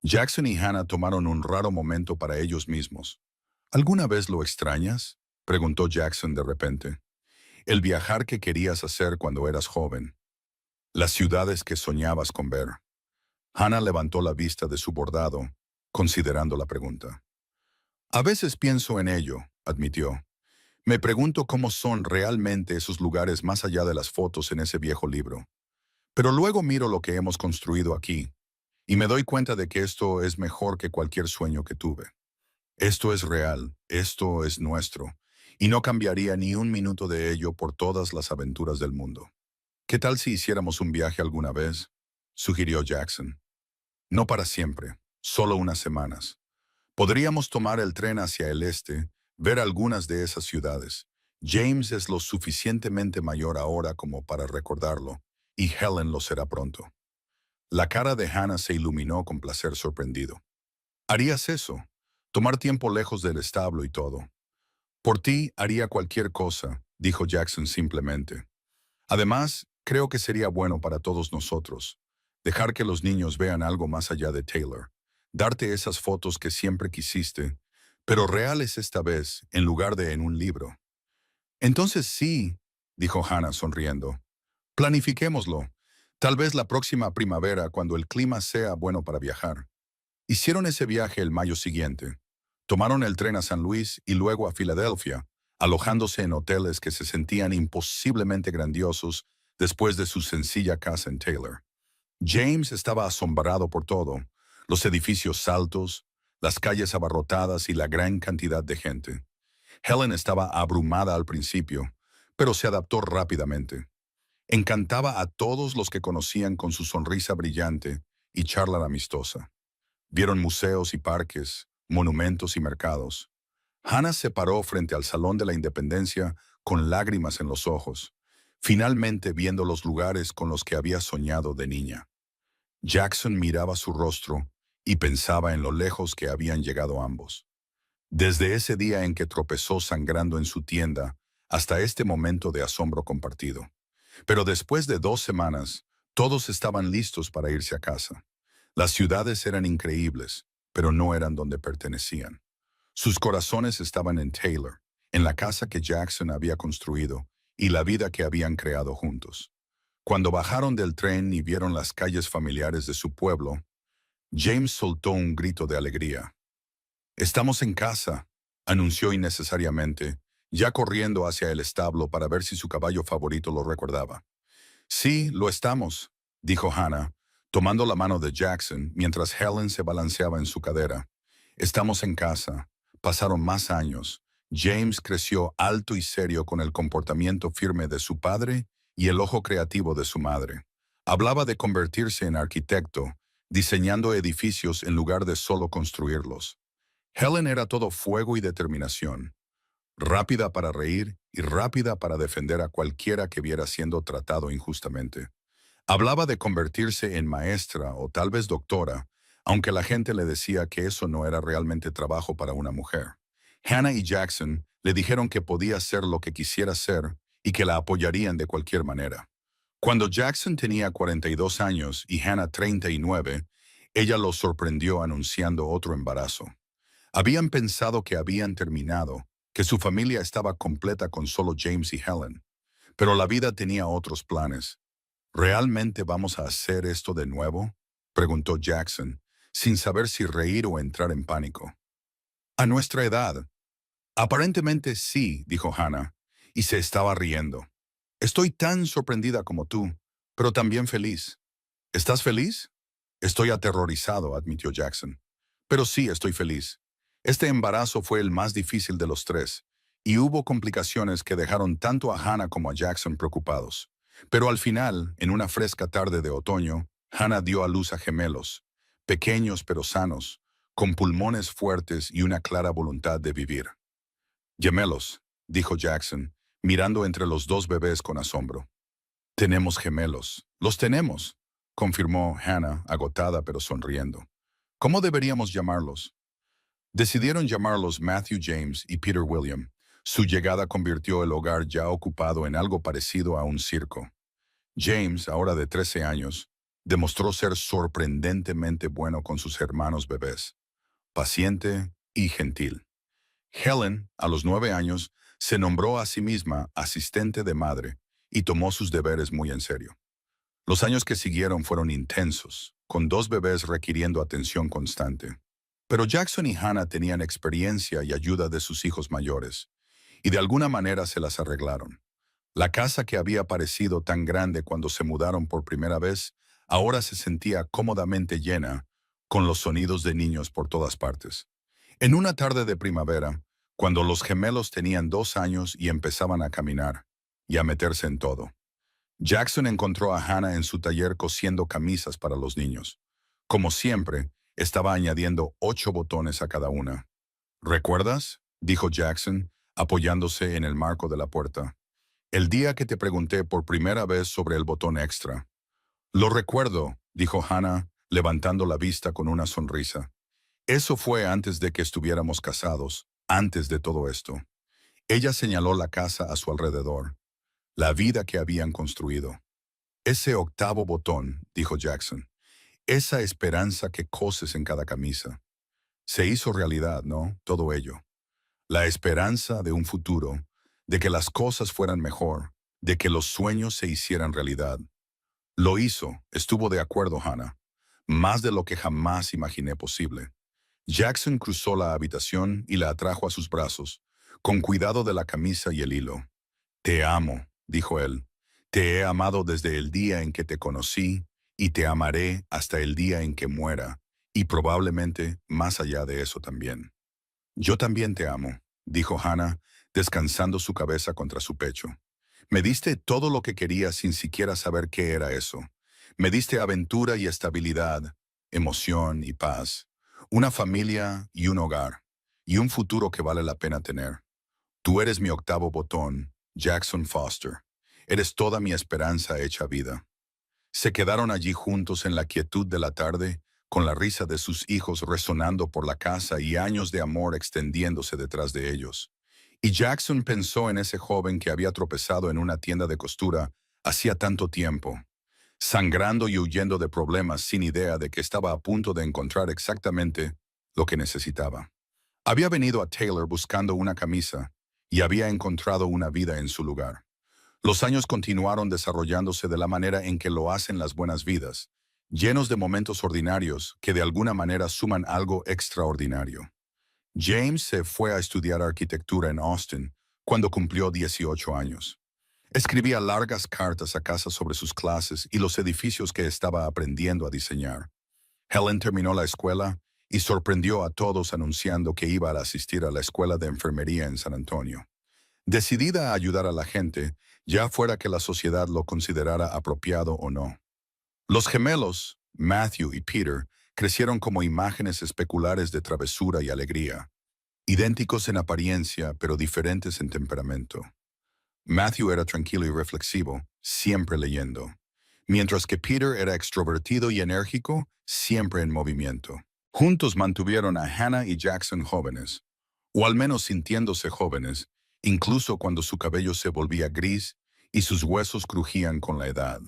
Jackson y Hannah tomaron un raro momento para ellos mismos. ¿Alguna vez lo extrañas?, preguntó Jackson de repente. El viajar que querías hacer cuando eras joven. Las ciudades que soñabas con ver. Hannah levantó la vista de su bordado, considerando la pregunta. A veces pienso en ello, admitió. Me pregunto cómo son realmente esos lugares más allá de las fotos en ese viejo libro. Pero luego miro lo que hemos construido aquí, y me doy cuenta de que esto es mejor que cualquier sueño que tuve. Esto es real, esto es nuestro, y no cambiaría ni un minuto de ello por todas las aventuras del mundo. ¿Qué tal si hiciéramos un viaje alguna vez?, sugirió Jackson. No para siempre, solo unas semanas. Podríamos tomar el tren hacia el este, ver algunas de esas ciudades. James es lo suficientemente mayor ahora como para recordarlo, y Helen lo será pronto. La cara de Hannah se iluminó con placer sorprendido. ¿Harías eso? Tomar tiempo lejos del establo y todo. Por ti haría cualquier cosa, dijo Jackson simplemente. Además, creo que sería bueno para todos nosotros. Dejar que los niños vean algo más allá de Taylor. Darte esas fotos que siempre quisiste, pero reales esta vez, en lugar de en un libro. Entonces sí, dijo Hannah sonriendo. Planifiquémoslo. Tal vez la próxima primavera, cuando el clima sea bueno para viajar. Hicieron ese viaje el mayo siguiente. Tomaron el tren a San Luis y luego a Filadelfia, alojándose en hoteles que se sentían imposiblemente grandiosos después de su sencilla casa en Taylor. James estaba asombrado por todo, los edificios altos, las calles abarrotadas y la gran cantidad de gente. Helen estaba abrumada al principio, pero se adaptó rápidamente. Encantaba a todos los que conocían con su sonrisa brillante y charla amistosa. Vieron museos y parques, monumentos y mercados. Hannah se paró frente al Salón de la Independencia con lágrimas en los ojos, finalmente viendo los lugares con los que había soñado de niña. Jackson miraba su rostro y pensaba en lo lejos que habían llegado ambos. Desde ese día en que tropezó sangrando en su tienda hasta este momento de asombro compartido. Pero después de 2 semanas, todos estaban listos para irse a casa. Las ciudades eran increíbles, pero no eran donde pertenecían. Sus corazones estaban en Taylor, en la casa que Jackson había construido y la vida que habían creado juntos. Cuando bajaron del tren y vieron las calles familiares de su pueblo, James soltó un grito de alegría. «Estamos en casa», anunció innecesariamente, ya corriendo hacia el establo para ver si su caballo favorito lo recordaba. «Sí, lo estamos», dijo Hannah, tomando la mano de Jackson mientras Helen se balanceaba en su cadera. «Estamos en casa. Pasaron más años. James creció alto y serio con el comportamiento firme de su padre y el ojo creativo de su madre. Hablaba de convertirse en arquitecto, diseñando edificios en lugar de solo construirlos. Helen era todo fuego y determinación, rápida para reír y rápida para defender a cualquiera que viera siendo tratado injustamente. Hablaba de convertirse en maestra o tal vez doctora, aunque la gente le decía que eso no era realmente trabajo para una mujer. Hannah y Jackson le dijeron que podía ser lo que quisiera ser y que la apoyarían de cualquier manera. Cuando Jackson tenía 42 años y Hannah 39, ella lo sorprendió anunciando otro embarazo. Habían pensado que habían terminado, que su familia estaba completa con solo James y Helen. Pero la vida tenía otros planes. «¿Realmente vamos a hacer esto de nuevo?», preguntó Jackson, sin saber si reír o entrar en pánico. «A nuestra edad». «Aparentemente sí», dijo Hannah, y se estaba riendo. «Estoy tan sorprendida como tú, pero también feliz». «¿Estás feliz?». «Estoy aterrorizado», admitió Jackson. «Pero sí, estoy feliz. Este embarazo fue el más difícil de los tres, y hubo complicaciones que dejaron tanto a Hannah como a Jackson preocupados. Pero al final, en una fresca tarde de otoño, Hannah dio a luz a gemelos, pequeños pero sanos, con pulmones fuertes y una clara voluntad de vivir. «Gemelos», dijo Jackson, mirando entre los dos bebés con asombro. «Tenemos gemelos. Los tenemos», confirmó Hannah, agotada pero sonriendo. «¿Cómo deberíamos llamarlos?». Decidieron llamarlos Matthew James y Peter William. Su llegada convirtió el hogar ya ocupado en algo parecido a un circo. James, ahora de 13 años, demostró ser sorprendentemente bueno con sus hermanos bebés, paciente y gentil. Helen, a los 9 años, se nombró a sí misma asistente de madre y tomó sus deberes muy en serio. Los años que siguieron fueron intensos, con 2 bebés requiriendo atención constante. Pero Jackson y Hannah tenían experiencia y ayuda de sus hijos mayores, y de alguna manera se las arreglaron. La casa que había parecido tan grande cuando se mudaron por primera vez, ahora se sentía cómodamente llena, con los sonidos de niños por todas partes. En una tarde de primavera, cuando los gemelos tenían 2 años y empezaban a caminar, y a meterse en todo, Jackson encontró a Hannah en su taller cosiendo camisas para los niños. Como siempre, estaba añadiendo 8 botones a cada una. «¿Recuerdas?», dijo Jackson, apoyándose en el marco de la puerta. «El día que te pregunté por primera vez sobre el botón extra». «Lo recuerdo», dijo Hannah, levantando la vista con una sonrisa. «Eso fue antes de que estuviéramos casados, antes de todo esto». Ella señaló la casa a su alrededor, la vida que habían construido. «Ese octavo botón», dijo Jackson, «esa esperanza que coses en cada camisa. Se hizo realidad, ¿no? Todo ello. La esperanza de un futuro, de que las cosas fueran mejor, de que los sueños se hicieran realidad. Lo hizo», estuvo de acuerdo Hannah, «más de lo que jamás imaginé posible». Jackson cruzó la habitación y la atrajo a sus brazos, con cuidado de la camisa y el hilo. «Te amo», dijo él. «Te he amado desde el día en que te conocí y te amaré hasta el día en que muera, y probablemente más allá de eso también». «Yo también te amo», dijo Hannah, descansando su cabeza contra su pecho. «Me diste todo lo que quería sin siquiera saber qué era eso. Me diste aventura y estabilidad, emoción y paz, una familia y un hogar, y un futuro que vale la pena tener. Tú eres mi octavo botón, Jackson Foster. Eres toda mi esperanza hecha vida». Se quedaron allí juntos en la quietud de la tarde, con la risa de sus hijos resonando por la casa y años de amor extendiéndose detrás de ellos. Y Jackson pensó en ese joven que había tropezado en una tienda de costura hacía tanto tiempo, sangrando y huyendo de problemas sin idea de que estaba a punto de encontrar exactamente lo que necesitaba. Había venido a Taylor buscando una camisa y había encontrado una vida en su lugar. Los años continuaron desarrollándose de la manera en que lo hacen las buenas vidas, llenos de momentos ordinarios que de alguna manera suman algo extraordinario. James se fue a estudiar arquitectura en Austin cuando cumplió 18 años. Escribía largas cartas a casa sobre sus clases y los edificios que estaba aprendiendo a diseñar. Helen terminó la escuela y sorprendió a todos anunciando que iba a asistir a la escuela de enfermería en San Antonio. Decidida a ayudar a la gente, ya fuera que la sociedad lo considerara apropiado o no. Los gemelos, Matthew y Peter, crecieron como imágenes especulares de travesura y alegría, idénticos en apariencia pero diferentes en temperamento. Matthew era tranquilo y reflexivo, siempre leyendo, mientras que Peter era extrovertido y enérgico, siempre en movimiento. Juntos mantuvieron a Hannah y Jackson jóvenes, o al menos sintiéndose jóvenes, incluso cuando su cabello se volvía gris y sus huesos crujían con la edad.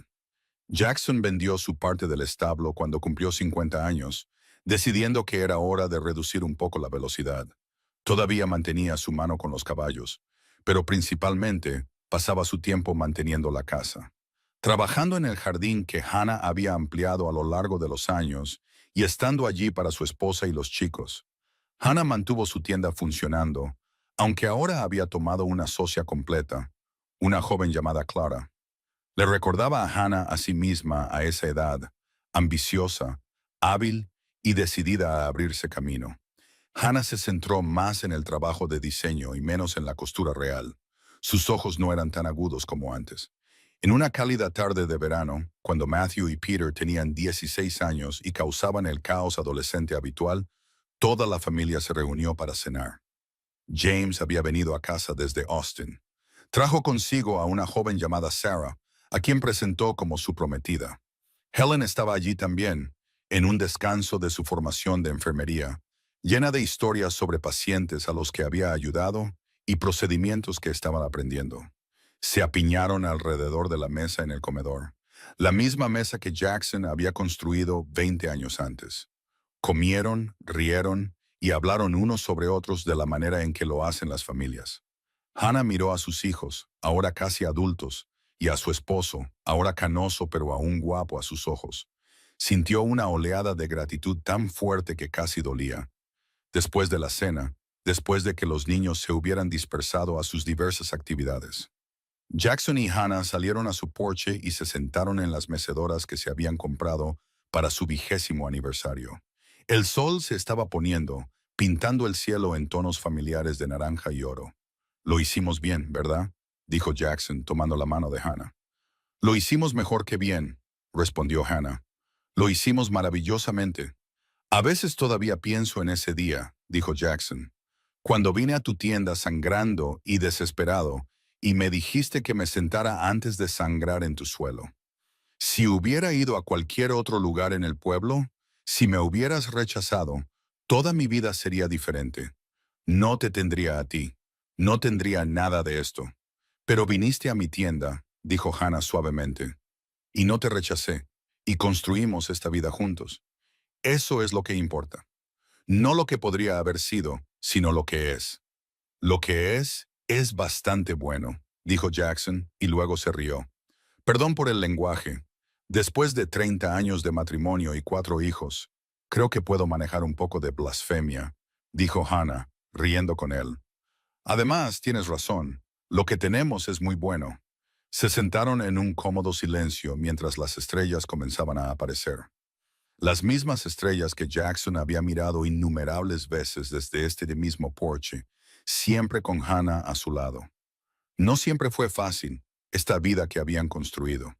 Jackson vendió su parte del establo cuando cumplió 50 años, decidiendo que era hora de reducir un poco la velocidad. Todavía mantenía su mano con los caballos, pero principalmente pasaba su tiempo manteniendo la casa. Trabajando en el jardín que Hannah había ampliado a lo largo de los años y estando allí para su esposa y los chicos. Hannah mantuvo su tienda funcionando, aunque ahora había tomado una socia completa, una joven llamada Clara. Le recordaba a Hannah a sí misma a esa edad, ambiciosa, hábil y decidida a abrirse camino. Hannah se centró más en el trabajo de diseño y menos en la costura real. Sus ojos no eran tan agudos como antes. En una cálida tarde de verano, cuando Matthew y Peter tenían 16 años y causaban el caos adolescente habitual, toda la familia se reunió para cenar. James había venido a casa desde Austin. Trajo consigo a una joven llamada Sarah, a quien presentó como su prometida. Helen estaba allí también, en un descanso de su formación de enfermería, llena de historias sobre pacientes a los que había ayudado y procedimientos que estaban aprendiendo. Se apiñaron alrededor de la mesa en el comedor, la misma mesa que Jackson había construido 20 años antes. Comieron, rieron y hablaron unos sobre otros de la manera en que lo hacen las familias. Hannah miró a sus hijos, ahora casi adultos, y a su esposo, ahora canoso pero aún guapo a sus ojos. Sintió una oleada de gratitud tan fuerte que casi dolía. Después de la cena, después de que los niños se hubieran dispersado a sus diversas actividades, Jackson y Hannah salieron a su porche y se sentaron en las mecedoras que se habían comprado para su 20º aniversario. El sol se estaba poniendo, pintando el cielo en tonos familiares de naranja y oro. «Lo hicimos bien, ¿verdad?», dijo Jackson tomando la mano de Hannah. «Lo hicimos mejor que bien», respondió Hannah. «Lo hicimos maravillosamente». «A veces todavía pienso en ese día», dijo Jackson, «cuando vine a tu tienda sangrando y desesperado y me dijiste que me sentara antes de sangrar en tu suelo. Si hubiera ido a cualquier otro lugar en el pueblo, si me hubieras rechazado, toda mi vida sería diferente. No te tendría a ti, no tendría nada de esto. Pero viniste a mi tienda», dijo Hannah suavemente, «y no te rechacé, y construimos esta vida juntos. Eso es lo que importa. No lo que podría haber sido, sino lo que es». «Lo que es bastante bueno», dijo Jackson, y luego se rió. «Perdón por el lenguaje. Después de 30 años de matrimonio y 4 hijos, creo que puedo manejar un poco de blasfemia», dijo Hannah, riendo con él. «Además, tienes razón. Lo que tenemos es muy bueno». Se sentaron en un cómodo silencio mientras las estrellas comenzaban a aparecer. Las mismas estrellas que Jackson había mirado innumerables veces desde este mismo porche, siempre con Hannah a su lado. No siempre fue fácil, esta vida que habían construido.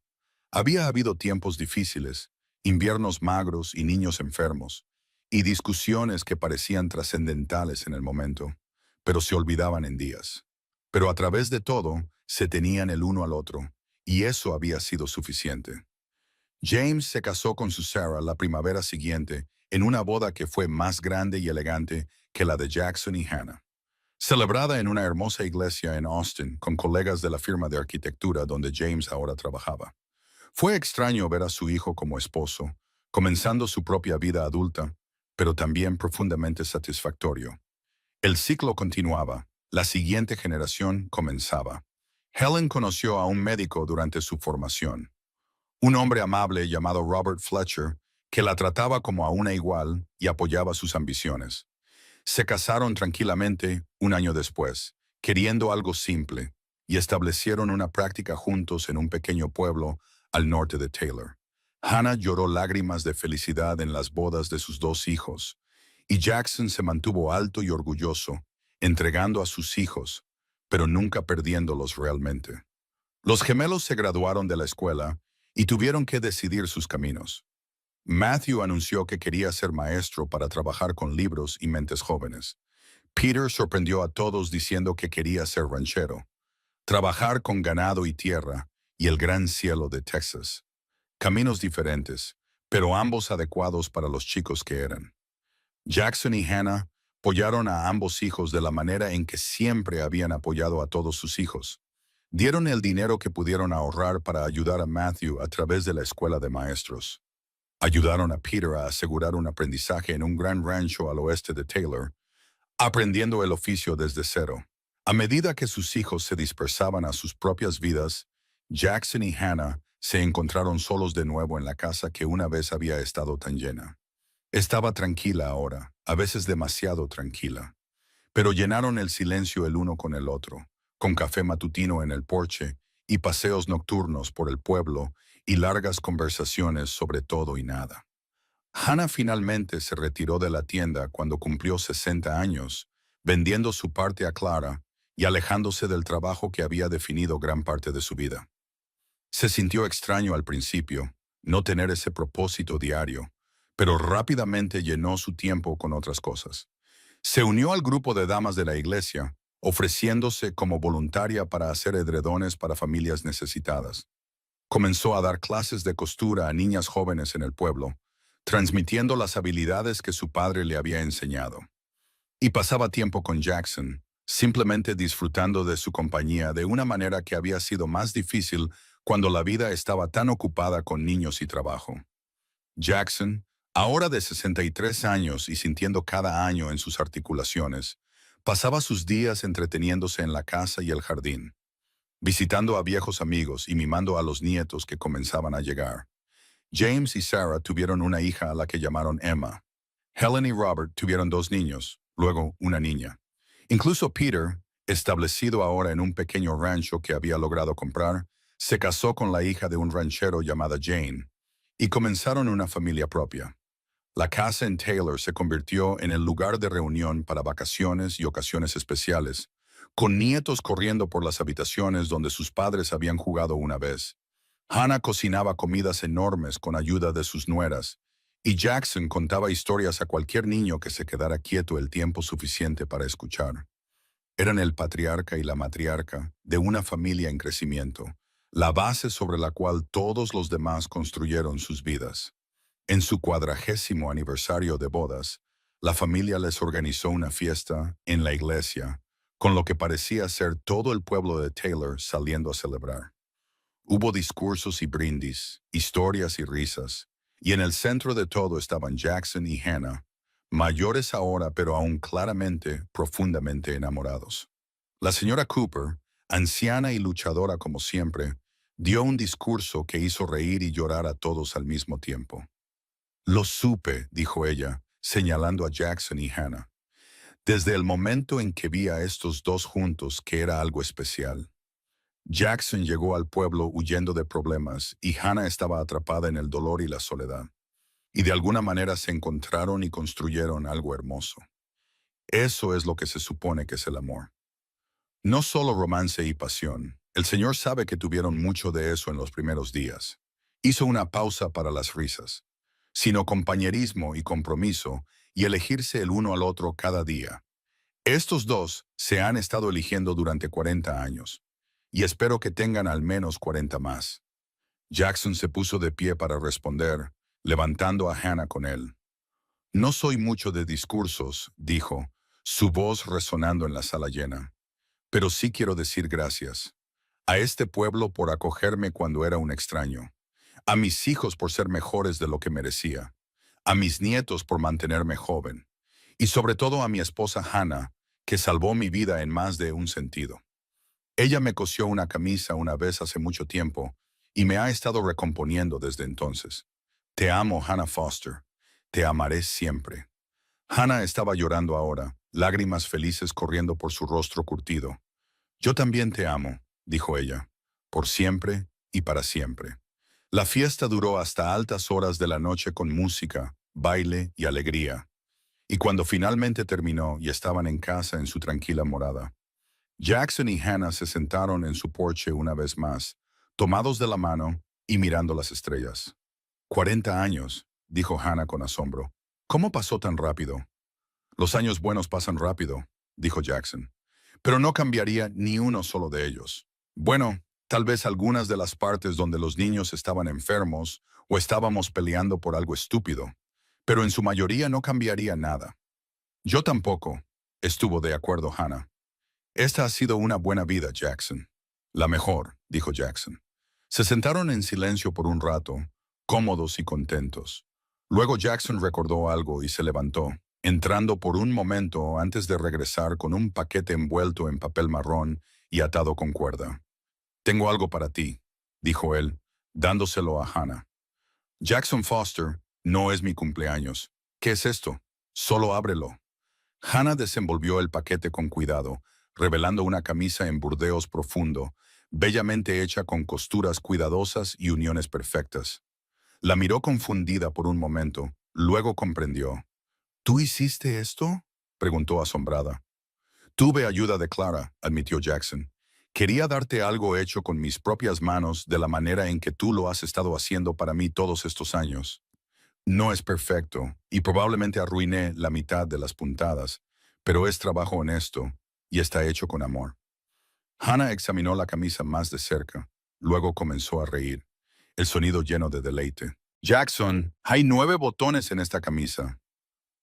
Había habido tiempos difíciles, inviernos magros y niños enfermos, y discusiones que parecían trascendentales en el momento, pero se olvidaban en días. Pero a través de todo, se tenían el uno al otro, y eso había sido suficiente. James se casó con su Sarah la primavera siguiente en una boda que fue más grande y elegante que la de Jackson y Hannah. Celebrada en una hermosa iglesia en Austin con colegas de la firma de arquitectura donde James ahora trabajaba. Fue extraño ver a su hijo como esposo, comenzando su propia vida adulta, pero también profundamente satisfactorio. El ciclo continuaba, la siguiente generación comenzaba. Helen conoció a un médico durante su formación, un hombre amable llamado Robert Fletcher, que la trataba como a una igual y apoyaba sus ambiciones. Se casaron tranquilamente un año después, queriendo algo simple, y establecieron una práctica juntos en un pequeño pueblo al norte de Taylor. Hannah lloró lágrimas de felicidad en las bodas de sus dos hijos, y Jackson se mantuvo alto y orgulloso, entregando a sus hijos, pero nunca perdiéndolos realmente. Los gemelos se graduaron de la escuela y tuvieron que decidir sus caminos. Matthew anunció que quería ser maestro para trabajar con libros y mentes jóvenes. Peter sorprendió a todos diciendo que quería ser ranchero, trabajar con ganado y tierra y el gran cielo de Texas. Caminos diferentes, pero ambos adecuados para los chicos que eran. Jackson y Hannah apoyaron a ambos hijos de la manera en que siempre habían apoyado a todos sus hijos. Dieron el dinero que pudieron ahorrar para ayudar a Matthew a través de la escuela de maestros. Ayudaron a Peter a asegurar un aprendizaje en un gran rancho al oeste de Taylor, aprendiendo el oficio desde cero. A medida que sus hijos se dispersaban a sus propias vidas, Jackson y Hannah se encontraron solos de nuevo en la casa que una vez había estado tan llena. Estaba tranquila ahora, a veces demasiado tranquila, pero llenaron el silencio el uno con el otro, con café matutino en el porche y paseos nocturnos por el pueblo y largas conversaciones sobre todo y nada. Hannah finalmente se retiró de la tienda cuando cumplió 60 años, vendiendo su parte a Clara y alejándose del trabajo que había definido gran parte de su vida. Se sintió extraño al principio, no tener ese propósito diario, pero rápidamente llenó su tiempo con otras cosas. Se unió al grupo de damas de la iglesia, ofreciéndose como voluntaria para hacer edredones para familias necesitadas. Comenzó a dar clases de costura a niñas jóvenes en el pueblo, transmitiendo las habilidades que su padre le había enseñado. Y pasaba tiempo con Jackson, simplemente disfrutando de su compañía de una manera que había sido más difícil cuando la vida estaba tan ocupada con niños y trabajo. Jackson, ahora de 63 años y sintiendo cada año en sus articulaciones, pasaba sus días entreteniéndose en la casa y el jardín, visitando a viejos amigos y mimando a los nietos que comenzaban a llegar. James y Sarah tuvieron una hija a la que llamaron Emma. Helen y Robert tuvieron dos niños, luego una niña. Incluso Peter, establecido ahora en un pequeño rancho que había logrado comprar, se casó con la hija de un ranchero llamada Jane, y comenzaron una familia propia. La casa en Taylor se convirtió en el lugar de reunión para vacaciones y ocasiones especiales, con nietos corriendo por las habitaciones donde sus padres habían jugado una vez. Hannah cocinaba comidas enormes con ayuda de sus nueras, y Jackson contaba historias a cualquier niño que se quedara quieto el tiempo suficiente para escuchar. Eran el patriarca y la matriarca de una familia en crecimiento, la base sobre la cual todos los demás construyeron sus vidas. En su 40º aniversario de bodas, la familia les organizó una fiesta en la iglesia, con lo que parecía ser todo el pueblo de Taylor saliendo a celebrar. Hubo discursos y brindis, historias y risas, y en el centro de todo estaban Jackson y Hannah, mayores ahora pero aún claramente, profundamente enamorados. La señora Cooper, anciana y luchadora como siempre, dio un discurso que hizo reír y llorar a todos al mismo tiempo. Lo supe, dijo ella, señalando a Jackson y Hannah, desde el momento en que vi a estos dos juntos que era algo especial. Jackson llegó al pueblo huyendo de problemas y Hannah estaba atrapada en el dolor y la soledad. Y de alguna manera se encontraron y construyeron algo hermoso. Eso es lo que se supone que es el amor. No solo romance y pasión. El Señor sabe que tuvieron mucho de eso en los primeros días. Hizo una pausa para las risas, sino compañerismo y compromiso y elegirse el uno al otro cada día. Estos dos se han estado eligiendo durante 40 años, y espero que tengan al menos 40 más. Jackson se puso de pie para responder, levantando a Hannah con él. No soy mucho de discursos, dijo, su voz resonando en la sala llena. Pero sí quiero decir gracias. A este pueblo por acogerme cuando era un extraño. A mis hijos por ser mejores de lo que merecía. A mis nietos por mantenerme joven. Y sobre todo a mi esposa Hannah, que salvó mi vida en más de un sentido. Ella me cosió una camisa una vez hace mucho tiempo y me ha estado recomponiendo desde entonces. Te amo, Hannah Foster. Te amaré siempre. Hannah estaba llorando ahora, lágrimas felices corriendo por su rostro curtido. Yo también te amo, dijo ella, por siempre y para siempre. La fiesta duró hasta altas horas de la noche con música, baile y alegría. Y cuando finalmente terminó y estaban en casa en su tranquila morada, Jackson y Hannah se sentaron en su porche una vez más, tomados de la mano y mirando las estrellas. 40 años, dijo Hannah con asombro. ¿Cómo pasó tan rápido? Los años buenos pasan rápido, dijo Jackson. Pero no cambiaría ni uno solo de ellos. Bueno, tal vez algunas de las partes donde los niños estaban enfermos o estábamos peleando por algo estúpido, pero en su mayoría no cambiaría nada. Yo tampoco, estuvo de acuerdo Hannah. Esta ha sido una buena vida, Jackson. La mejor, dijo Jackson. Se sentaron en silencio por un rato, cómodos y contentos. Luego Jackson recordó algo y se levantó, entrando por un momento antes de regresar con un paquete envuelto en papel marrón y atado con cuerda. Tengo algo para ti, dijo él, dándoselo a Hannah. Jackson Foster, no es mi cumpleaños. ¿Qué es esto? Solo ábrelo. Hannah desenvolvió el paquete con cuidado, revelando una camisa en burdeos profundo, bellamente hecha con costuras cuidadosas y uniones perfectas. La miró confundida por un momento, luego comprendió. ¿Tú hiciste esto? Preguntó asombrada. Tuve ayuda de Clara, admitió Jackson. Quería darte algo hecho con mis propias manos de la manera en que tú lo has estado haciendo para mí todos estos años. No es perfecto, y probablemente arruiné la mitad de las puntadas, pero es trabajo honesto y está hecho con amor. Hannah examinó la camisa más de cerca, luego comenzó a reír, el sonido lleno de deleite. Jackson, hay 9 botones en esta camisa.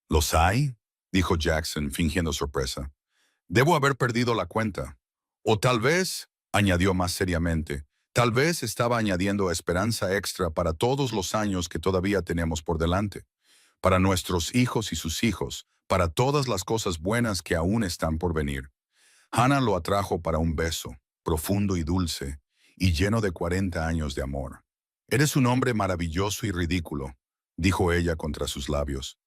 ¿Los hay? Dijo Jackson, fingiendo sorpresa. Debo haber perdido la cuenta. O tal vez, añadió más seriamente, tal vez estaba añadiendo esperanza extra para todos los años que todavía tenemos por delante, para nuestros hijos y sus hijos, para todas las cosas buenas que aún están por venir. Hannah lo atrajo para un beso, profundo y dulce, y lleno de 40 años de amor. Eres un hombre maravilloso y ridículo, dijo ella contra sus labios.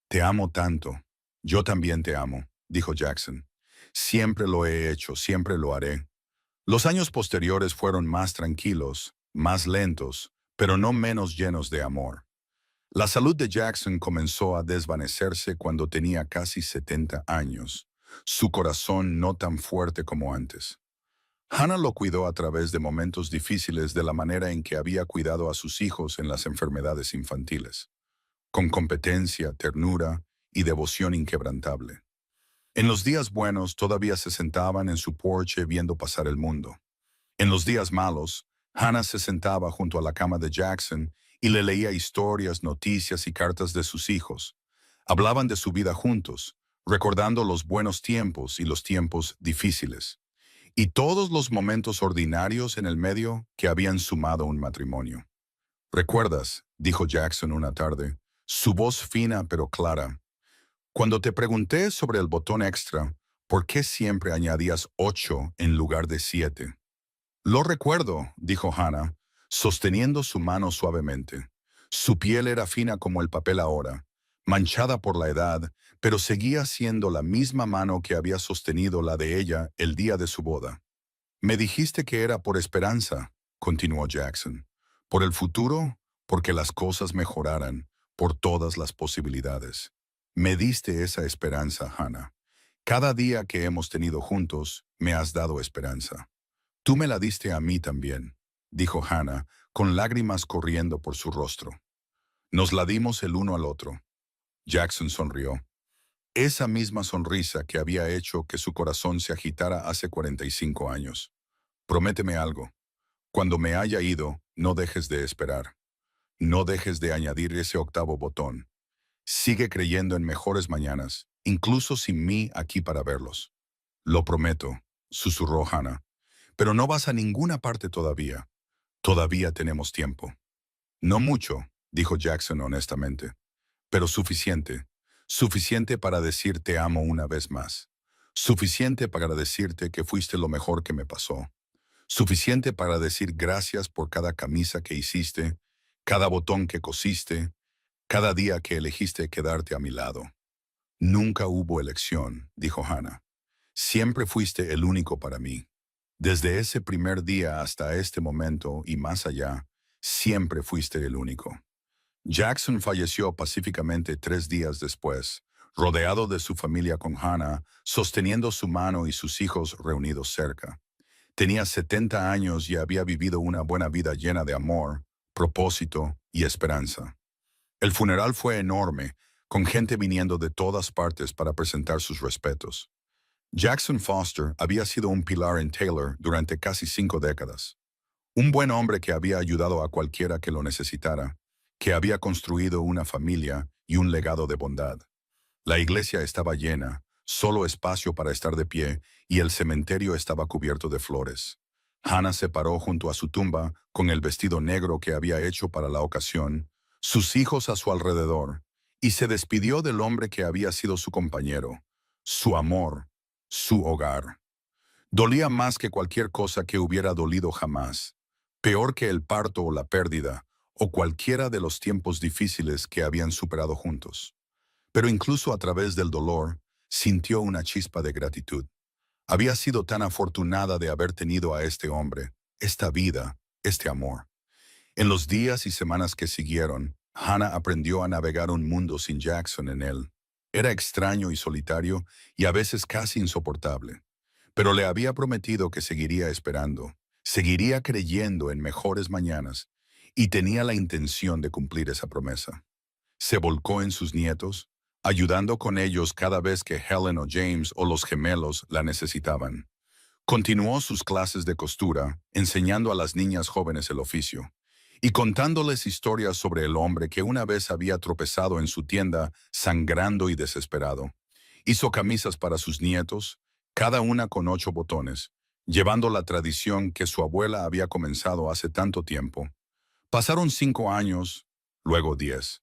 Te amo tanto. Yo también te amo, dijo Jackson. Siempre lo he hecho, siempre lo haré. Los años posteriores fueron más tranquilos, más lentos, pero no menos llenos de amor. La salud de Jackson comenzó a desvanecerse cuando tenía casi 70 años, su corazón no tan fuerte como antes. Hannah lo cuidó a través de momentos difíciles de la manera en que había cuidado a sus hijos en las enfermedades infantiles, con competencia, ternura y devoción inquebrantable. En los días buenos todavía se sentaban en su porche viendo pasar el mundo. En los días malos, Hannah se sentaba junto a la cama de Jackson y le leía historias, noticias y cartas de sus hijos. Hablaban de su vida juntos, recordando los buenos tiempos y los tiempos difíciles, y todos los momentos ordinarios en el medio que habían sumado un matrimonio. ¿Recuerdas?, dijo Jackson una tarde, su voz fina pero clara. Cuando te pregunté sobre el botón extra, ¿por qué siempre añadías 8 en lugar de 7? Lo recuerdo, dijo Hannah, sosteniendo su mano suavemente. Su piel era fina como el papel ahora, manchada por la edad, pero seguía siendo la misma mano que había sostenido la de ella el día de su boda. Me dijiste que era por esperanza, continuó Jackson. Por el futuro, porque las cosas mejoraran, por todas las posibilidades. Me diste esa esperanza, Hannah. Cada día que hemos tenido juntos, me has dado esperanza. Tú me la diste a mí también, dijo Hannah, con lágrimas corriendo por su rostro. Nos la dimos el uno al otro. Jackson sonrió. Esa misma sonrisa que había hecho que su corazón se agitara hace 45 años. Prométeme algo. Cuando me haya ido, no dejes de esperar. No dejes de añadir ese octavo botón. Sigue creyendo en mejores mañanas, incluso sin mí aquí para verlos. Lo prometo, susurró Hannah. Pero no vas a ninguna parte todavía. Todavía tenemos tiempo. No mucho, dijo Jackson honestamente, pero suficiente. Suficiente para decir te amo una vez más. Suficiente para decirte que fuiste lo mejor que me pasó. Suficiente para decir gracias por cada camisa que hiciste, cada botón que cosiste, cada día que elegiste quedarte a mi lado. Nunca hubo elección, dijo Hannah. Siempre fuiste el único para mí. Desde ese primer día hasta este momento y más allá, siempre fuiste el único. Jackson falleció pacíficamente 3 días después, rodeado de su familia con Hannah, sosteniendo su mano y sus hijos reunidos cerca. Tenía 70 años y había vivido una buena vida llena de amor, propósito y esperanza. El funeral fue enorme, con gente viniendo de todas partes para presentar sus respetos. Jackson Foster había sido un pilar en Taylor durante casi 5 décadas. Un buen hombre que había ayudado a cualquiera que lo necesitara, que había construido una familia y un legado de bondad. La iglesia estaba llena, solo espacio para estar de pie, y el cementerio estaba cubierto de flores. Hannah se paró junto a su tumba con el vestido negro que había hecho para la ocasión, sus hijos a su alrededor, y se despidió del hombre que había sido su compañero, su amor, su hogar. Dolía más que cualquier cosa que hubiera dolido jamás, peor que el parto o la pérdida, o cualquiera de los tiempos difíciles que habían superado juntos. Pero incluso a través del dolor, sintió una chispa de gratitud. Había sido tan afortunada de haber tenido a este hombre, esta vida, este amor. En los días y semanas que siguieron, Hannah aprendió a navegar un mundo sin Jackson en él. Era extraño y solitario y a veces casi insoportable. Pero le había prometido que seguiría esperando, seguiría creyendo en mejores mañanas, y tenía la intención de cumplir esa promesa. Se volcó en sus nietos, ayudando con ellos cada vez que Helen o James o los gemelos la necesitaban. Continuó sus clases de costura, enseñando a las niñas jóvenes el oficio, y contándoles historias sobre el hombre que una vez había tropezado en su tienda, sangrando y desesperado. Hizo camisas para sus nietos, cada una con 8 botones, llevando la tradición que su abuela había comenzado hace tanto tiempo. Pasaron 5 años, luego 10.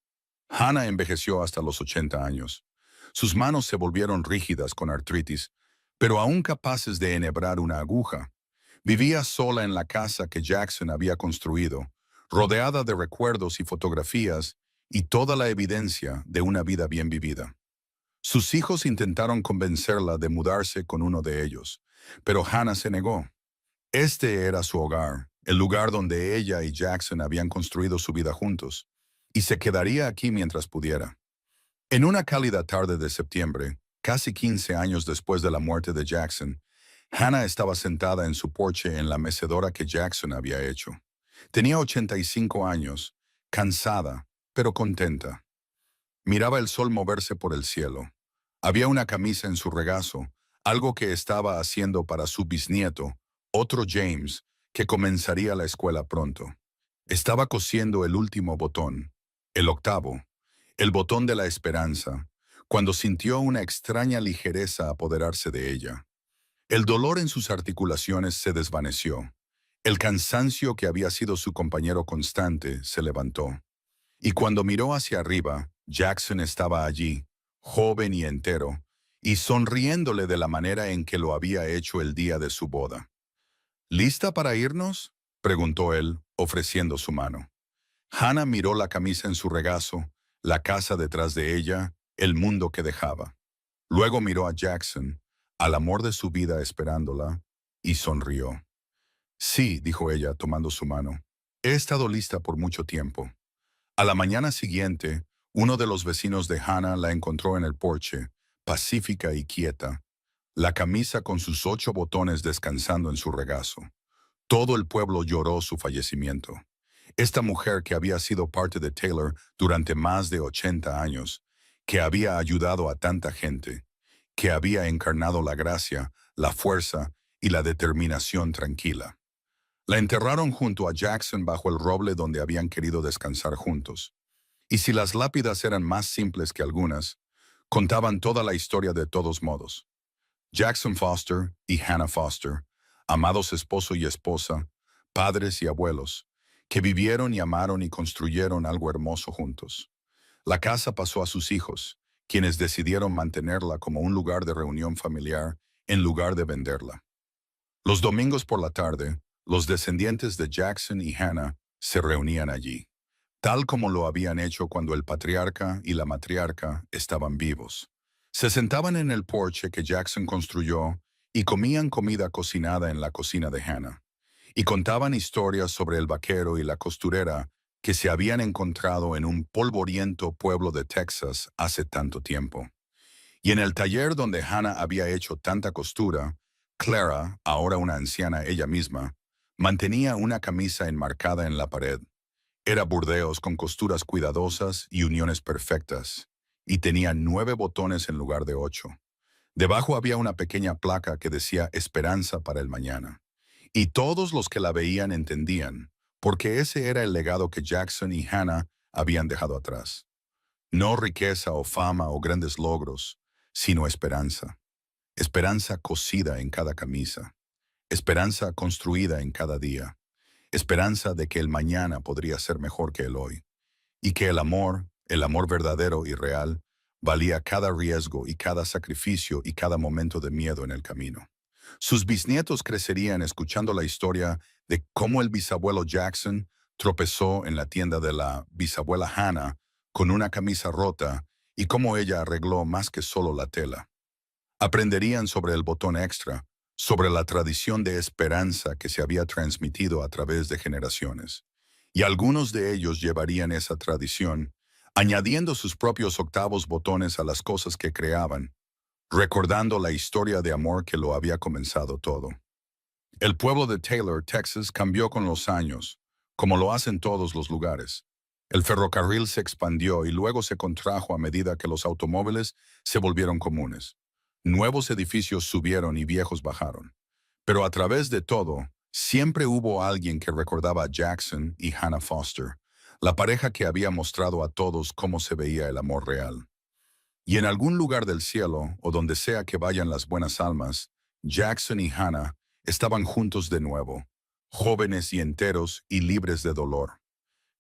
Hannah envejeció hasta los 80 años. Sus manos se volvieron rígidas con artritis, pero aún capaces de enhebrar una aguja. Vivía sola en la casa que Jackson había construido, rodeada de recuerdos y fotografías y toda la evidencia de una vida bien vivida. Sus hijos intentaron convencerla de mudarse con uno de ellos, pero Hannah se negó. Este era su hogar, el lugar donde ella y Jackson habían construido su vida juntos, y se quedaría aquí mientras pudiera. En una cálida tarde de septiembre, casi 15 años después de la muerte de Jackson, Hannah estaba sentada en su porche en la mecedora que Jackson había hecho. Tenía 85 años, cansada, pero contenta. Miraba el sol moverse por el cielo. Había una camisa en su regazo, algo que estaba haciendo para su bisnieto, otro James, que comenzaría la escuela pronto. Estaba cosiendo el último botón, el octavo, el botón de la esperanza, cuando sintió una extraña ligereza apoderarse de ella. El dolor en sus articulaciones se desvaneció. El cansancio que había sido su compañero constante se levantó. Y cuando miró hacia arriba, Jackson estaba allí, joven y entero, y sonriéndole de la manera en que lo había hecho el día de su boda. ¿Lista para irnos?, preguntó él, ofreciendo su mano. Hannah miró la camisa en su regazo, la casa detrás de ella, el mundo que dejaba. Luego miró a Jackson, al amor de su vida esperándola, y sonrió. Sí, dijo ella, tomando su mano. He estado lista por mucho tiempo. A la mañana siguiente, uno de los vecinos de Hannah la encontró en el porche, pacífica y quieta, la camisa con sus 8 botones descansando en su regazo. Todo el pueblo lloró su fallecimiento. Esta mujer que había sido parte de Taylor durante más de 80 años, que había ayudado a tanta gente, que había encarnado la gracia, la fuerza y la determinación tranquila. La enterraron junto a Jackson bajo el roble donde habían querido descansar juntos. Y si las lápidas eran más simples que algunas, contaban toda la historia de todos modos. Jackson Foster y Hannah Foster, amados esposo y esposa, padres y abuelos, que vivieron y amaron y construyeron algo hermoso juntos. La casa pasó a sus hijos, quienes decidieron mantenerla como un lugar de reunión familiar en lugar de venderla. Los domingos por la tarde, los descendientes de Jackson y Hannah se reunían allí, tal como lo habían hecho cuando el patriarca y la matriarca estaban vivos. Se sentaban en el porche que Jackson construyó y comían comida cocinada en la cocina de Hannah, y contaban historias sobre el vaquero y la costurera que se habían encontrado en un polvoriento pueblo de Texas hace tanto tiempo. Y en el taller donde Hannah había hecho tanta costura, Clara, ahora una anciana ella misma, mantenía una camisa enmarcada en la pared. Era burdeos con costuras cuidadosas y uniones perfectas, y tenía 9 botones en lugar de 8. Debajo había una pequeña placa que decía Esperanza para el mañana. Y todos los que la veían entendían, porque ese era el legado que Jackson y Hannah habían dejado atrás. No riqueza o fama o grandes logros, sino esperanza. Esperanza cosida en cada camisa. Esperanza construida en cada día. Esperanza de que el mañana podría ser mejor que el hoy. Y que el amor verdadero y real, valía cada riesgo y cada sacrificio y cada momento de miedo en el camino. Sus bisnietos crecerían escuchando la historia de cómo el bisabuelo Jackson tropezó en la tienda de la bisabuela Hannah con una camisa rota y cómo ella arregló más que solo la tela. Aprenderían sobre el botón extra, sobre la tradición de esperanza que se había transmitido a través de generaciones. Y algunos de ellos llevarían esa tradición, añadiendo sus propios octavos botones a las cosas que creaban, recordando la historia de amor que lo había comenzado todo. El pueblo de Taylor, Texas, cambió con los años, como lo hacen todos los lugares. El ferrocarril se expandió y luego se contrajo a medida que los automóviles se volvieron comunes. Nuevos edificios subieron y viejos bajaron. Pero a través de todo, siempre hubo alguien que recordaba a Jackson y Hannah Foster, la pareja que había mostrado a todos cómo se veía el amor real. Y en algún lugar del cielo, o donde sea que vayan las buenas almas, Jackson y Hannah estaban juntos de nuevo, jóvenes y enteros y libres de dolor.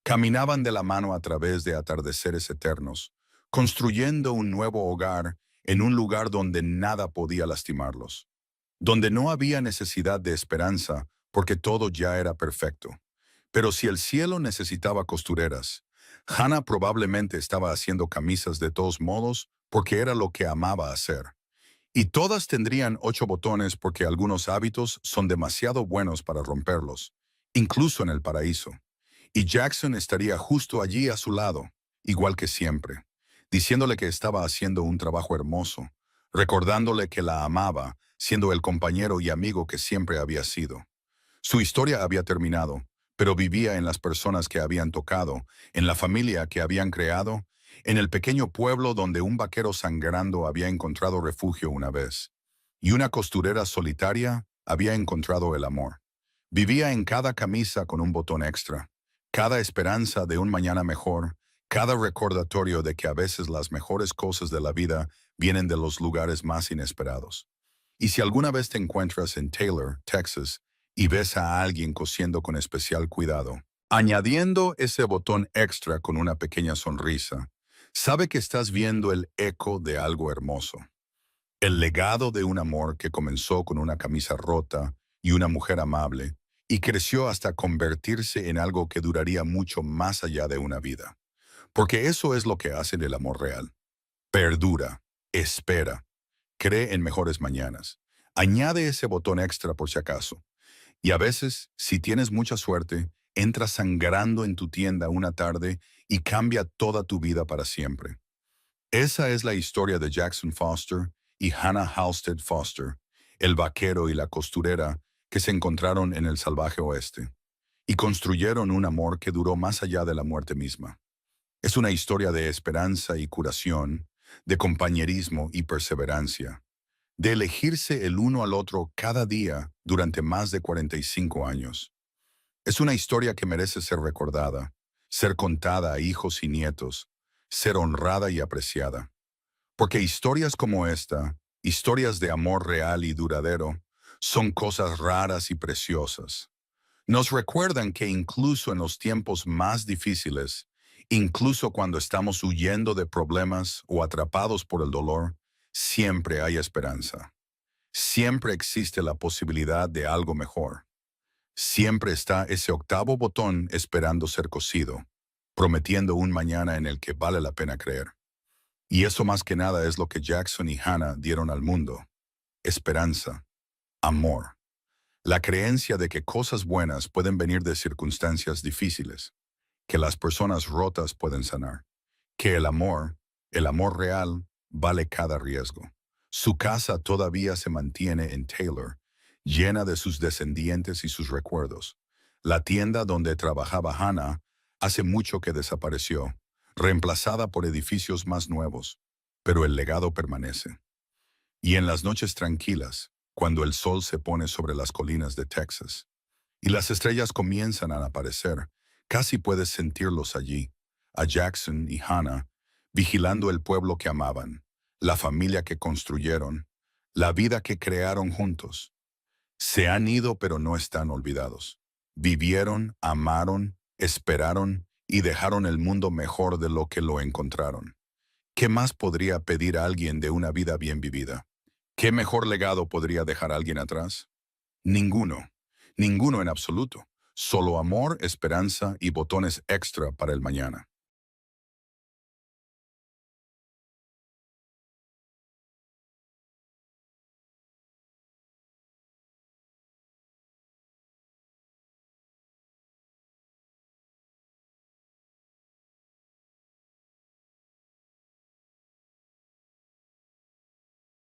Caminaban de la mano a través de atardeceres eternos, construyendo un nuevo hogar en un lugar donde nada podía lastimarlos, donde no había necesidad de esperanza porque todo ya era perfecto. Pero si el cielo necesitaba costureras, Hannah probablemente estaba haciendo camisas de todos modos porque era lo que amaba hacer. Y todas tendrían 8 botones porque algunos hábitos son demasiado buenos para romperlos, incluso en el paraíso. Y Jackson estaría justo allí a su lado, igual que siempre, diciéndole que estaba haciendo un trabajo hermoso, recordándole que la amaba, siendo el compañero y amigo que siempre había sido. Su historia había terminado, pero vivía en las personas que habían tocado, en la familia que habían creado, en el pequeño pueblo donde un vaquero sangrando había encontrado refugio una vez, y una costurera solitaria había encontrado el amor. Vivía en cada camisa con un botón extra, cada esperanza de un mañana mejor, cada recordatorio de que a veces las mejores cosas de la vida vienen de los lugares más inesperados. Y si alguna vez te encuentras en Taylor, Texas, y ves a alguien cosiendo con especial cuidado, añadiendo ese botón extra con una pequeña sonrisa, sabe que estás viendo el eco de algo hermoso. El legado de un amor que comenzó con una camisa rota y una mujer amable, y creció hasta convertirse en algo que duraría mucho más allá de una vida. Porque eso es lo que hace el amor real. Perdura, espera, cree en mejores mañanas. Añade ese botón extra por si acaso. Y a veces, si tienes mucha suerte, entra sangrando en tu tienda una tarde y cambia toda tu vida para siempre. Esa es la historia de Jackson Foster y Hannah Halstead Foster, el vaquero y la costurera que se encontraron en el salvaje oeste, y construyeron un amor que duró más allá de la muerte misma. Es una historia de esperanza y curación, de compañerismo y perseverancia, de elegirse el uno al otro cada día durante más de 45 años. Es una historia que merece ser recordada, ser contada a hijos y nietos, ser honrada y apreciada. Porque historias como esta, historias de amor real y duradero, son cosas raras y preciosas. Nos recuerdan que incluso en los tiempos más difíciles, incluso cuando estamos huyendo de problemas o atrapados por el dolor, siempre hay esperanza. Siempre existe la posibilidad de algo mejor. Siempre está ese octavo botón esperando ser cosido, prometiendo un mañana en el que vale la pena creer. Y eso más que nada es lo que Jackson y Hannah dieron al mundo. Esperanza, amor. La creencia de que cosas buenas pueden venir de circunstancias difíciles, que las personas rotas pueden sanar, que el amor real, vale cada riesgo. Su casa todavía se mantiene en Taylor, llena de sus descendientes y sus recuerdos. La tienda donde trabajaba Hannah hace mucho que desapareció, reemplazada por edificios más nuevos, pero el legado permanece. Y en las noches tranquilas, cuando el sol se pone sobre las colinas de Texas y las estrellas comienzan a aparecer, casi puedes sentirlos allí, a Jackson y Hannah, vigilando el pueblo que amaban, la familia que construyeron, la vida que crearon juntos. Se han ido pero no están olvidados. Vivieron, amaron, esperaron y dejaron el mundo mejor de lo que lo encontraron. ¿Qué más podría pedir a alguien de una vida bien vivida? ¿Qué mejor legado podría dejar alguien atrás? Ninguno. Ninguno en absoluto. Solo amor, esperanza y botones extra para el mañana.